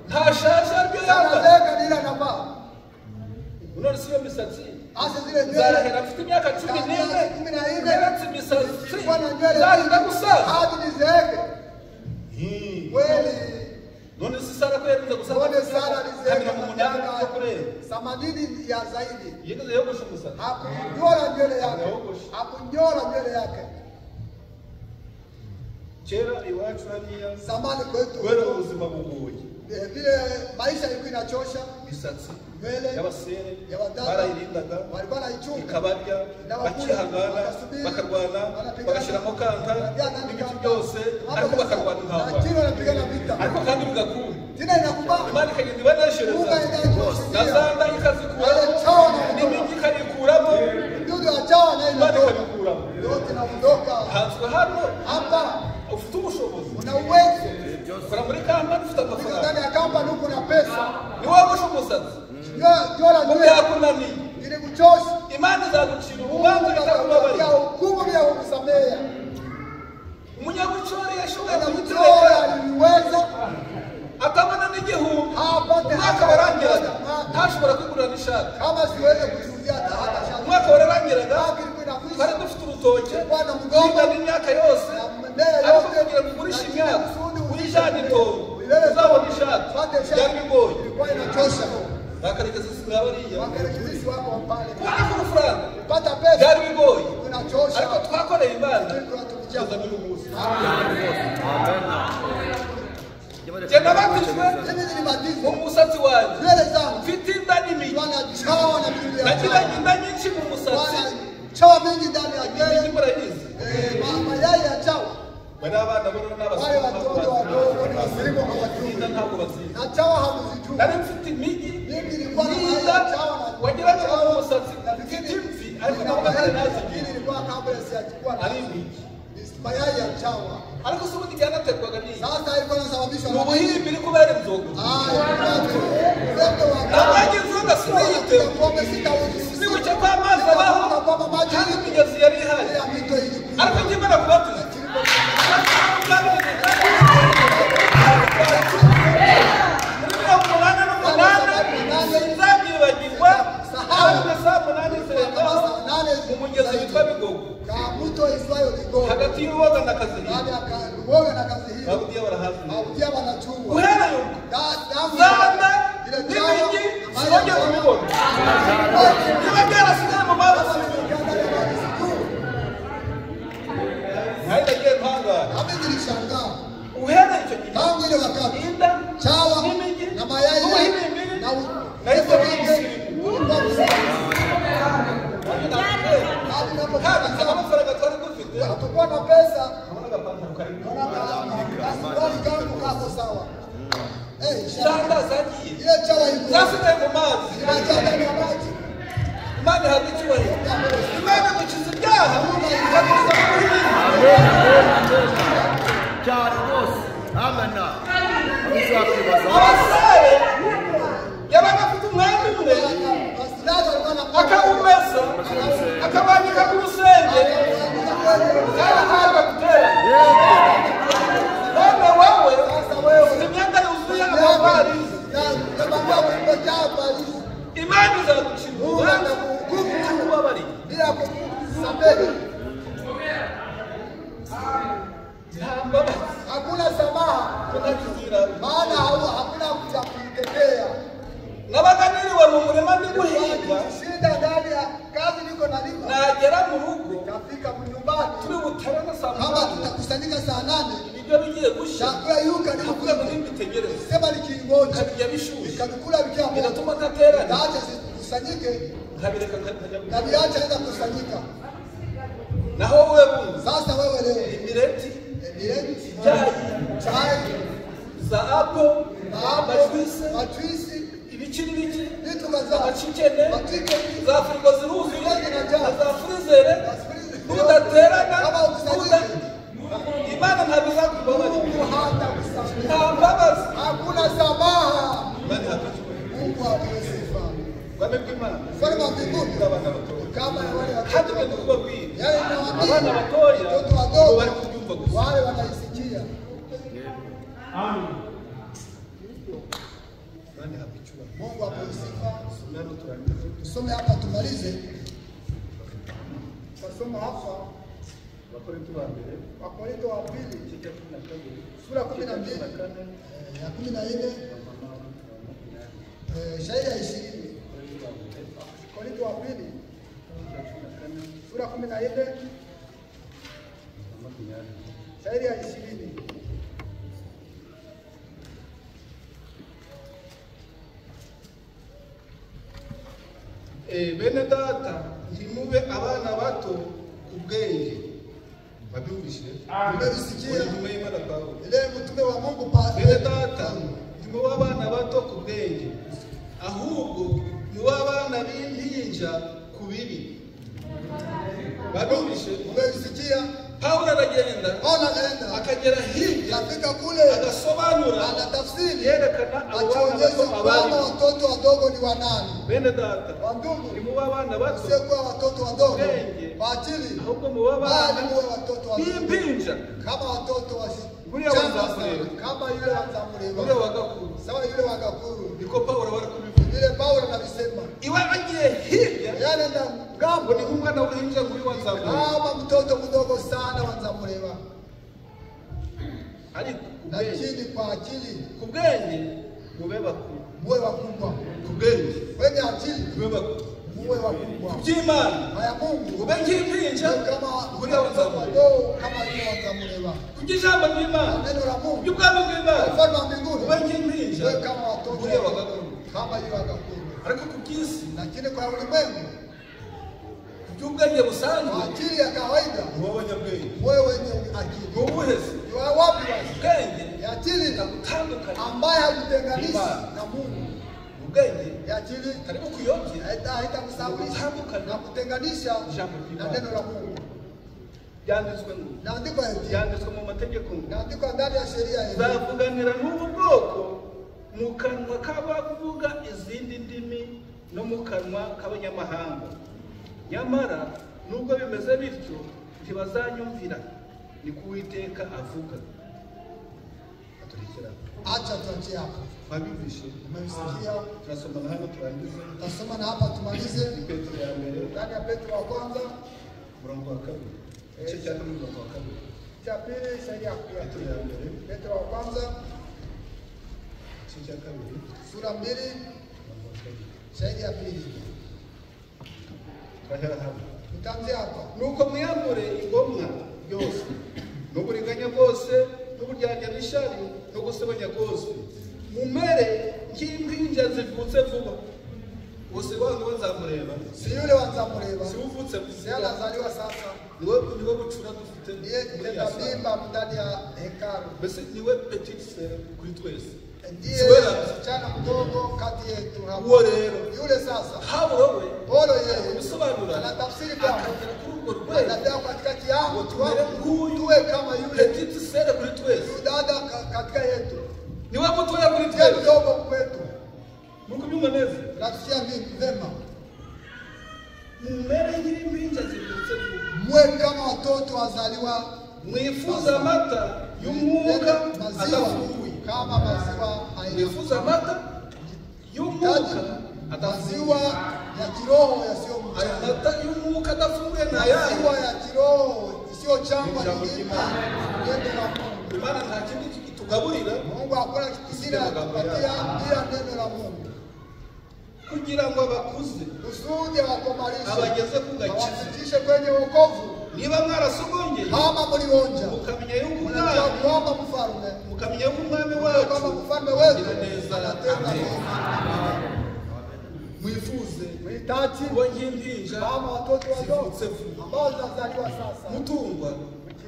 ntashaje aribyo yambaye none si iyo misatsi nzarahera mfite imyaka 14 yaretse imisatsi nzarinda gusaza none si Sara ko yarinze gusaza kamera mu munani yo kureba Samadini ya zaidi yigeze yogosha umusatsi hakunyola nywele yake kera iwacu hariya zamani kwetu kubera ubuzima bugoye vile maisha ilikuwa inachosha imisatsi nywele y'abasere y'abadada barayirindaga walikuwa naichunga ikabarya bakihangana bakarwana bagashyiramo kanta n'ibiti byose ariko bakarwana intambara ariko kandi bigakunda Imana ikagenda ibaneshereza na zanda ikazikuramo n'imigi ikarikuramo Imana ikabikuramo hanzwe hano ufite ubushobozi ukora muri kampani ufite amafaranga niwogosha umusatsi mu byakunaniye Imana izagucira urubanza itakubabarira umunyabucori yashoboye kuyitereka akabona n'igihumbi umwaka warangiraga ntashobora kwigurira n'ishati umwaka wararangiraga twari dufite urutoke twigana imyaka yose ariko kugira ngo ugurishe imyaka uyijyane itongo uzabona ishati byari bigoye bakarekeza sura bariya kubona amafaranga byari bigoye ariko twakoreye Imana kugeza n'uyu munsi jye nabatijwe umusatsi wanjye mfite inda n'imigi nagiranye inda nyinshi mu musatsi imigi murayizi bari abana bo n'abasirimu ntabwo bazizi nari mfite imigi n'inda wagiranye mu musatsi mfite imvi ariko ntabwo batari nazigira ari imigi ariko se ubundi byanaterwaga n'iyi ni ubuhimbi iri kubera inzoga ntabwo inzoga siniyitewe sibuke ko amazi abaho kandi imigezi yari ihari ariko njye mbona kubatuza sinzabyibagirwa hafi saa 8 zirengaho mu mugezi witwa Bigogo hagati y'uruboga na Kazihiri babudiya barahafi uhereye ubwo zanda n'imigi sinongeye kubibona niba byarasigaye mu mabasi ntari nagiye ntangara uhereye icyo gihe inda n'imigi n'ubuhimbiri nahise biyisirimu kandi nta mafaranga twari dufite hatukuwa na pesa urabona agapantaro karimo kangu kako sawa cyangwa zagiye Ile chawa iko. zasigaye mu mazi Inachanga na maji. Imana ihabwa icyubahiro Imana gukiza ibyaha ikaguza cyane rwose amena abizakwibaza abasare yabaga afite umwenda umwe Basilaga wana akawumesa akabandika ku rusenge ntabwo gutera none wowe ufite imyenda yuzuye amavarisi Imana izagucira urubanza kubabariye bila kusamehe. Hakuna samaha, maana hakuna kutetea. nabaganiriwe mu murima ndi guhinga Shida ndani ya kazi niko nalima. nagera mu rugo Kafika nyumbani. turi butarana saa Kama munani tutakusanyika saa 8. ibiryo bigiye gushya Chakula yuka ni avuga ngo nimbitegereze sema nikingoja. kabirya bishyushye Kabikula bikiwa bigatuma ntaterana Naacha kusanyike nkabireka nkajya na biacha enda kusanyika. naho wowe bundi Sasa wewe leo imireti direct chai za apo majuisi ibiki n'ibiki vitu kadhaa amacikene Machikeni. za firigo ziruzuye na za frizere nudaterana Imana ntabwo izakubabarira hata kusamehe. nta mbabazi Hakuna samaha. Imana ihabwa icyubahiro Mungu apewe sifa. ubwami bw'Imana Ufalme wa mbinguni bw'abana batoya kama ya wale kandi watoto ugenda kubabwira yale nawaambia abana batoya watoto ngo wadogo bari kubyumva gusa wale wanaisikia. amen Imana ihabwa icyubahiro Mungu apewe sifa. nano turangize Tusome hapa tumalize. Tasoma hapa Abakorinto ba mbere Wakorintho wa pili igice cya 12 sura 12 ya 14 shairi ya 20. Wakorintho wa pili sura 14 shairi ya 20. bene data ntimube abana bato ku bwenge babyumvishije Umebisikia nyuma y'Imana Pawulo ile mtume wa Mungu bene data ntimube abana bato ku bwenge ahubwo mube abana b'impinja ku bibi babyumvise Umebisikia Pawulo aragenda ona nenda akagera hirya kafika kule agasobanura anatafsiri yerekana abo bana bato achionyesha kwamba abari watoto wadogo ni wanani. bene data Wandugu ntimube abana bato sio kuwa watoto wadogo Ubwenge. kwa akili, ahubwo mube bali abana muwe watoto wadogo b'impinja kama watoto Buriya wasichanga wanzamureba. sana, kama yule uriya wanzamureba wagakuru sawa yule wakakuru niko Pawulo bari kubivuga vile Paulo anasema iwe agiye hirya yale nda ngo ngambo ni nk'umwana w'uruhinja muri wanzamureba kama mtoto mdogo sana wanzamureba, ariko ku bwenge lakini kwa akili ku bwenge mube bakuru muwe wakubwa, ku bwenge wenye akili mube bakuru muwe wakubwa. ku by'Imana Haya Mungu mube nk'impinja kama buriya watoto wanzamureba wadogo kama yule wanzamureba, ku by'ijambo ry'Imana neno la ku Mungu by'ubwami bw'Imana ufalme wa mbinguni mube nk'impinja wewe kama watoto buriya wagakuru kama yule wakakuru, ariko ku by'isi lakini kwa ulimwengu ku by'ubwenge busanzwe kwa akili ya kawaida ni abanyabwenge wewe wenye akili ni ubuhezi ni wa wapi basi? ubwenge Ya akili gutandukanye ambaye hakutenganisha Imani. na Mungu. ubwenge Ya akili harimo kuyobya haitakusawishi na kutenganisha Ijambo na ry'Imana. neno la Mungu. byanditswe ngo Naandikwa hivi, byanditswe mu mategeko ngo naandikwa ndani ya sheria hivi, zavuganira n'ubu bwoko mu kanwa k'abavuga izindi ndimi no mu kanwa k'abanyamahanga nyamara nubwo bimeze bityo ntibazanyumvira ni ku Uwiteka avuga aturikira acha tuachie hapa. twabibishe Umemsikia? turasoma na hano turangize Tasoma na hapa tumalize. ni Petero ya mbere Ndani ya Petro wa kwanza umurongo wa kabiri igice cya kabiri umurongo wa kabiri cha pili sheria ya Petero ya mbere Petro wa kwanza igice cya kabiri sura 2 umurongo wa kabiri sheria ya pili. turahera hano Tutaanzia hapa. nuko mwiyambure ingomwa byose n'uburiganya bwose n'uburyarya n'ishari no gusebanya bwose mumere nk'impinja zivutse vuba bose bantu bazamureba Si yule wanzamureba. si uvutse Si anazaliwa sasa. niwe bucura dufite Ndiye muri kitenda ya saa. mimba ndani ya hekalu. mbese niwe petite sœur kuri twese ndiye Siwela. msichana mdogo kati yetu hapa. Uwo rero. Yule sasa. Pawulo we Paulo yeye bisobanura anatafsiri kama akagera kuri urwo rwego anataka katikati yangu tumere nk'uyu tuwe kama yule petite sere kuri twese dada katika yetu. niwe mutoya kuri Ndiye twese mdogo kwetu. nuko byumva neza Natusikia vema. mumere nk'impinja zivutse Mwe kama watoto wazaliwa mwifuza amata y'umwuka adafuwe kama maziwa mwifuza amata y'umwuka maziwa ya kiroho yasiyo ayo mchanga. mata y'umwuka adafuwe na yayo Maziwa ya kiroho isiyo changwa Jambo nyingine. ry'Imana. Neno la Mungu. imana nta kindi kitugaburira Mungu hakuna kitu kingine anatupatia bila neno la Mungu. kugira ngo abakuze Kusudi wakomalishe. abageze ku gakiza Awafikishe kwenye wokovu. niba mwarasogongeye Kama mlionja. mukamenya yuko Unajua umwami kwamba mfalme. mukamenya yuko umwami Kwamba wacu mfalme wetu agira neza anatenda amen mema. mwifuze Mhitaji kuba nk'impinja kama watoto wadogo zivutse vuba ambao wanazaliwa sasa. mutungwa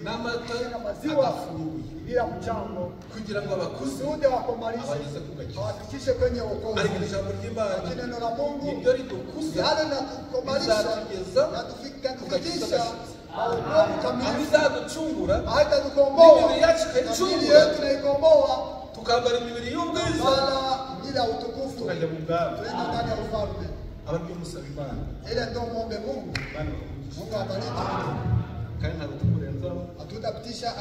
n'amata Na maziwa adafuwe bila mchango. kugira ngo abakuze Kusudi wakomalishe. abageze ku gakiza Awafikishe kwenye wokovu. ariko ijambo ry'imana Neno la Mungu niryo ridukuza yale na kukomalisha rizatugeza na tufikisha wokovu aho kamili. izaducungura Haitadukomboa. n'imibiri yacu Kamili ikayicungura yetu naikomboa. tukambara imibiri y'ubwiza Wala bila utukufu. tukajya mu bwami Tuenda ndani ya ufalme. ababwiye umusaba imana Ile ndio muombe Mungu. bana Mungu abariki. kandi ntabwo tukurenzaho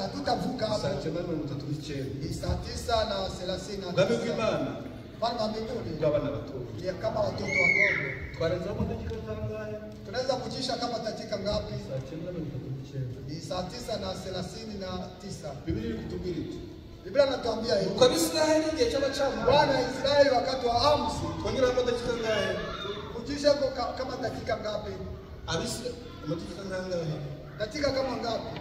Hatutavuka hapo. saa cyenda mirongo itatu n'icyenda Ni saa 9:39. ubwami bw'imana Ufalme wa mbinguni bw'abana bato ni kama watoto wadogo. twarenzaho dakika zangahe Tunaweza kuchisha kama dakika ngapi? saa cyenda mirongo itatu n'icyenda Ni saa 9:39. bibiri iri kutubwira iki Biblia inatuambia hivi. uko abisiraheli igihe cy'abacamanza Bwana Israeli wakati wa Amsi twongeramo dakika ngahe kuchisha kama dakika ngapi? abisiraheli amategeko ngangahe Dakika kama ngapi?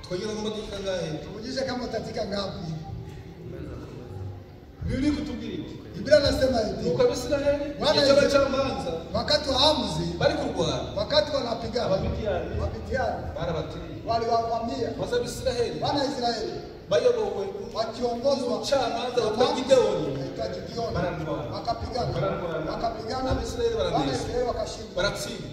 twongeramo amategeko ngahe Kuchisha kama dakika ngapi? bibiri iri kutubwira iki Biblia inasema hivi. uko abisiraheli Bwana igihe cy'abacamanza Wakati wa Amsi, bari kurwana wakati wanapigana abamidiyani Wamidiani barabateye waliwavamia maze abisiraheli wana Israeli bayobowe wakiongozwa umucamanza witwa Gideyoni Aitwa Gideoni. Bararwana. Wakapigana Abisiraheli wana baranesha Israeli wakashindwa baratsinda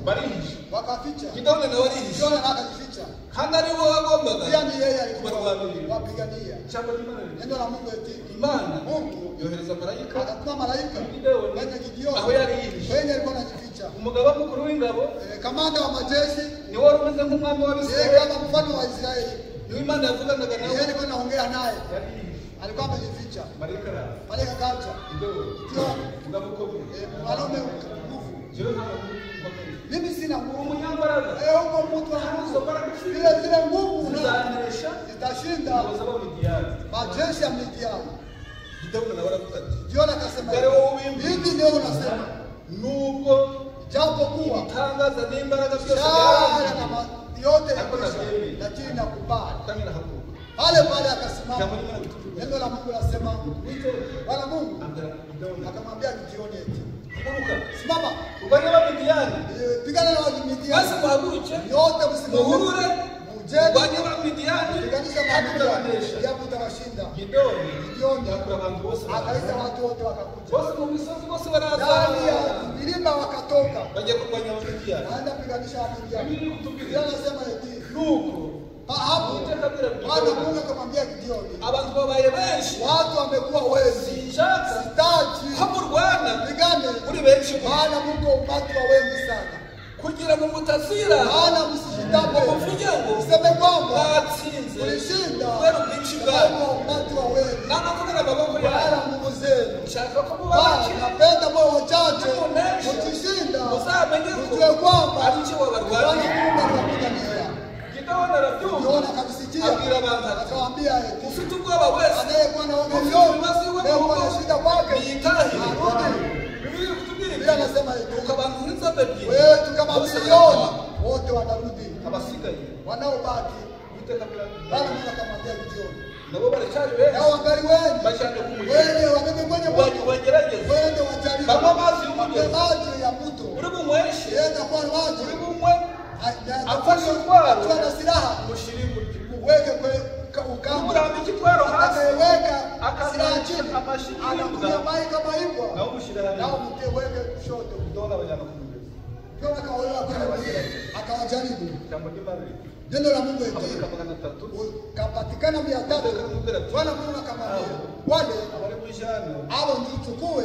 barihisha wakaficha wakaficha Gideyoni nawe arihisha Gideoni naye akajificha kandi aribo wagombaga pia ni yeye alikuwa kubarwanirira wapigania ijambo ry'Imana rivuga, neno la Mungu eti Imana Mungu yohereza marayika akatuma malaika Gideyoni kwenye Gideoni aho yari yihishe kwenye alikuwa anajificha umugaba mukuru w'ingabo kamanda wa majeshi ni wari umeze nk'umwami yeye w'abisiraheli kama mfalme wa Israeli niwe Imana yavuganaga yeye nawe alikuwa anaongea naye yari yihishe alikuwa amejificha marayika araza malaika kaja Gideyoni Gideoni mugabo ukomeye mwanaume nguvu jewe nta muntu ukomeye mimi sina nguvu umunyambaraga huko mtu wa nguvu zile nguvu uzanesha zitashinda abaza b'Amidiyani majeshi ya Midiani. Gideyoni nawe aravuga ati Gideoni akasema Gare wowe ubimbi. hivi ndio unasema nubwo japo kuwa ibitangaza n'imbaraga byose shara byarangiye kama yote Hapo yakwisha, nabyemeye. lakini nakubali kandi nahaguruka pale pale ijambo akasimama. ry'Imana ritubwira Neno la Mungu lasema Bwana Mungu abwira Gideyoni akamwambia Gideoni eti haguruka simama, urwanye n'Abamidiyani pigana na maze Wamidiani muhaguruke yote, msimame muhurure mujeni urwanye n'Abamidiyani piganisha kandi Wamidiani, utabanesha japo utawashinda. Gideyoni Gideoni yakura abantu bose akaita watu wote wakakuja bose mu misozi bose baraza ndani ya milima wakatoka bajya kurwanya Abamidiyani naenda piganisha Wamidiani. bibiri Biblia kutubwira inasema eti nuko hapo Uwiteka abwira Bwana Gideyoni Mungu akamwambia Gideoni, abantu babaye benshi watu wamekuwa wezi, sinshaka sitaji ko murwana pigane, muri benshi maana Mungu umati wa wengi sana, kugira ngo mutazira maana msishindane muvuge ngo useme kwamba batsinze ulishinda kubera ubwinshi bwanyu kwa umati wa wengi, nanakugira amaboko wala yanyu nguvu zenu. nshaka ko muba Bwana, bakiri napenda moyo wachache, Muneshe. mkishinda muzamenye ko mjue kwamba ari cyo Bwana wabarwaniye Mungu anawapigania. Gideyoni arabyumva Gideoni akabisikia, abwira abantu ati akawaambia eti ufite ubwoba wese anayekuwa na ufite uoga ibibazo iwe leo mu kwa rugo shida kwake niyitahire arudi. bibiri kutubwira Biblia ibyo inasema hivi, nuko abantu nk'inzobe ebyiri wetu kama bose milioni barataha. wote wanarudi, abasigaye wanaobaki Uwiteka abwira Bwana Gideyoni Mungu akamwambia Gideoni, nabo baracyari benshi nao wangali wengi, bashaka kumugera wende wabebe kwenye moto, bagerageze wende wajaribu banywa amazi wanywe y'umugezi maji ya mto, uri bunyweshe yenda kwa maji uri bunywe afashe intwaro akiwa na silaha mushire iburyo uweke kwe ukamba, urambika intwaro hasi atakayeweka anakunywa maji kama hivyo, na umushira na umtie weke kushoto, dola wajana kumbe ndio akaolewa kwa akawajaribu. jambo jibari Neno la Mungu eti kabagana tatu kapatikana 300 Bwana Mungu akamwambia wale abari kujana abo ndichukue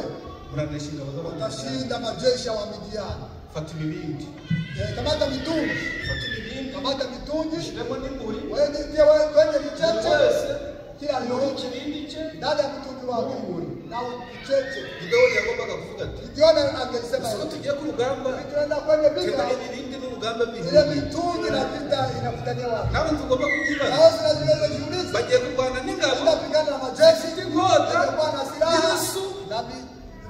mnanishinda watashinda majeshi wa Midiani. fatimilindi Kamata mitungi, fatimilindi kamata mitungi, shiremo ninguri wewe ndio wewe kwenye licheche kila leo kirindi che ndani ya mtungi wako na licheche. Gideoni yagombaga kuvuga ati Gideoni angesema sio tugiye ku rugamba tunaenda kwenye vita, tena ibirindi n'urugamba ile mitungi na vita inakutania wapi? nawe tugomba kukibaza Hao zinaziweza jiuliza, bagiye kurwana n'ingabo tunapigana na majeshi inkota na silaha Yesu na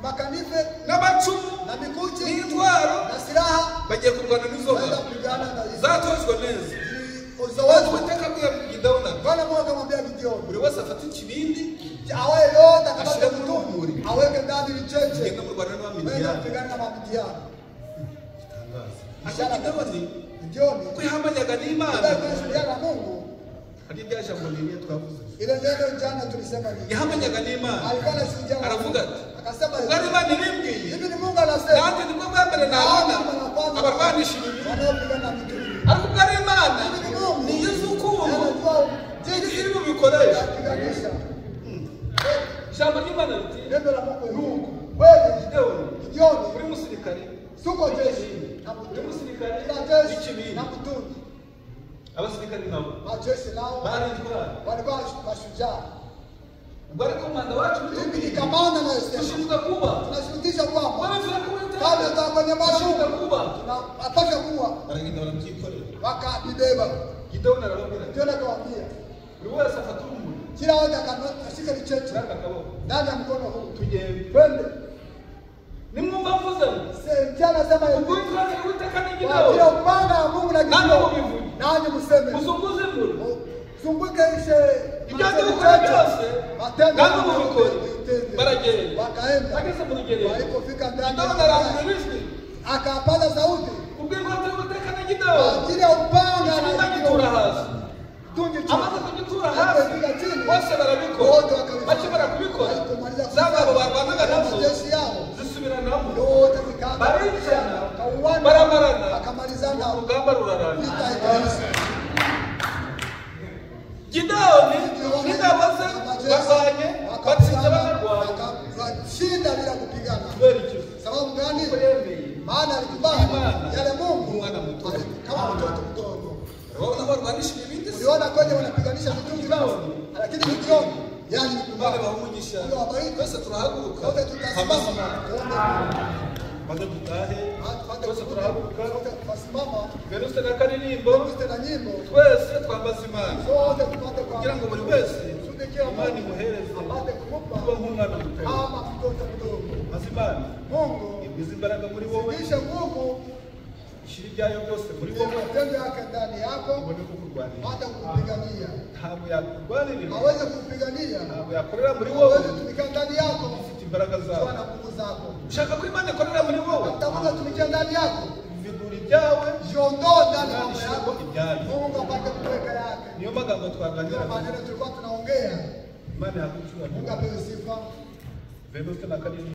makanife n'abacumu na mikuki n'intwaro na silaha bagiye kurwana n'izo wenda ngabo kupigana na hizo. zatojwe neza Uzowezo uwiteka abwira Gideoni Bwana Mungu akamwambia Gideoni, buri wese afata ikibindi awe yote akamata ashira mitungi muri aweke ndani licheche, genda mu Rwanda wenda n'abamidiyani kupigana na Midiani. ashaka Gideoni Gideoni ko yahamanyaga n'Imana ndio kushirikiana na Mungu. hari ibya jambo nini twavuze Ile neno jana tulisema ni yahamanyaga n'Imana alikuwa anashirikiana, aravuga ati akasema ubwo Imana irimbwiye hivi ni Mungu anasema nanjye nibwo bwa mbere nabona abarwanisha ibintu wanaopigana na mitungi ariko ubwo ari Imana niyo izi ukuntu iri bubikoresha kupiganisha. ijambo ry'Imana riti Neno la Mungu Mungu wewe Gideoni Gideoni uri musirikare suko jeshi na uri mtungi musirikare na jeshi n'ikibindi na mtungi, abasirikare nabo majeshi nao barintwara walikuwa mashujaa. ubwo ariko umwanda wacu Mimi ni kamanda na Esther, dushinzwe kuba tunashuhudia kwamba barasira kuba kabla tutakwenye dushinzwe Mungu kuba tunapasha kuwa baragenda barabyikorera wakabibeba. Gideoni arababwira ati Ndio nakwambia buri wese afata urumuri kila wote akashika licheche n'aka kaboko ndani ya mkono huu, tugende twende. nimwumva mvuze Sasa anasema ubwo hivi, twari guteka kwa n'Gideoni kila upanga wa Mungu na nange Gideoni, mubivuge nanyi mseme muzunguze muri zunguke ishe ibyo dukora byose matendo nange mubikore mtende. baragenda Wakaenda, bageze mu rugerero walipofika ndani Gideoni arangurura ijwi akapaza sauti ubw'ingwate y'ubuteka na kwa Gideoni ajili ya upanga na bagitura hasi tungi amaze kugitura hasi bose barabikora wote wakabifanya. bakimara kubikora Walipomaliza za ngabo barwanaga nazo majeshi yao zisubiranamo yote zikaanza baricana kauana, baramarana wakamalizana urugamba rurarangira vita ikaisha. Gideoni n'ingabo ze barwanye batsinze banarwanya wakashinda bila kupigana. kubera iki Sababu gani? ko yemeye Maana alikubali Imana. yale Mungu Umwana muto. kama mtoto mdogo. urabona barwanisha ibindi se Uliona kwenye wanapiganisha mitungi nao, lakini Gideoni yani Imana kubali. bahumugisha Ndio wabariki. twese turahaguruka Wote tutasimama. maze dutahe Tuombe. twese turahaguruka Wote tutasimama. veruse na karirimbo Tuste na nyimbo. twese twambaza Imana Wote tupate kwa kugira ngo buri wese Tusikie Imana Mungu imuhereze apate kumpa kuba nk'umwana muto kama mtoto mdogo. maze Imana Mungu igwiza imbaraga muri wowe zidishe nguvu ishyira ibyayo byose muri wowe matendo yake ndani yako, ubone kukurwanira hata kupigania ntabwo yakurwanirira aweze kupigania, ntabwo yakorera muri wowe aweze kutumika ndani yako ufite imbaraga ukiwa zawe na nguvu zako. ushaka ko Imana ikorera muri wowe Utakuja tumikia ndani yako, vigura ibyawe jiondoe ndani ya Imana mambo ishyiramo yako, ibyayo Mungu apate kuweka yake. niyo magambo Ndio twaganira maneno tulikuwa tunaongea. Imana yagucyura Mungu apewe sifa. veruse na karirimbo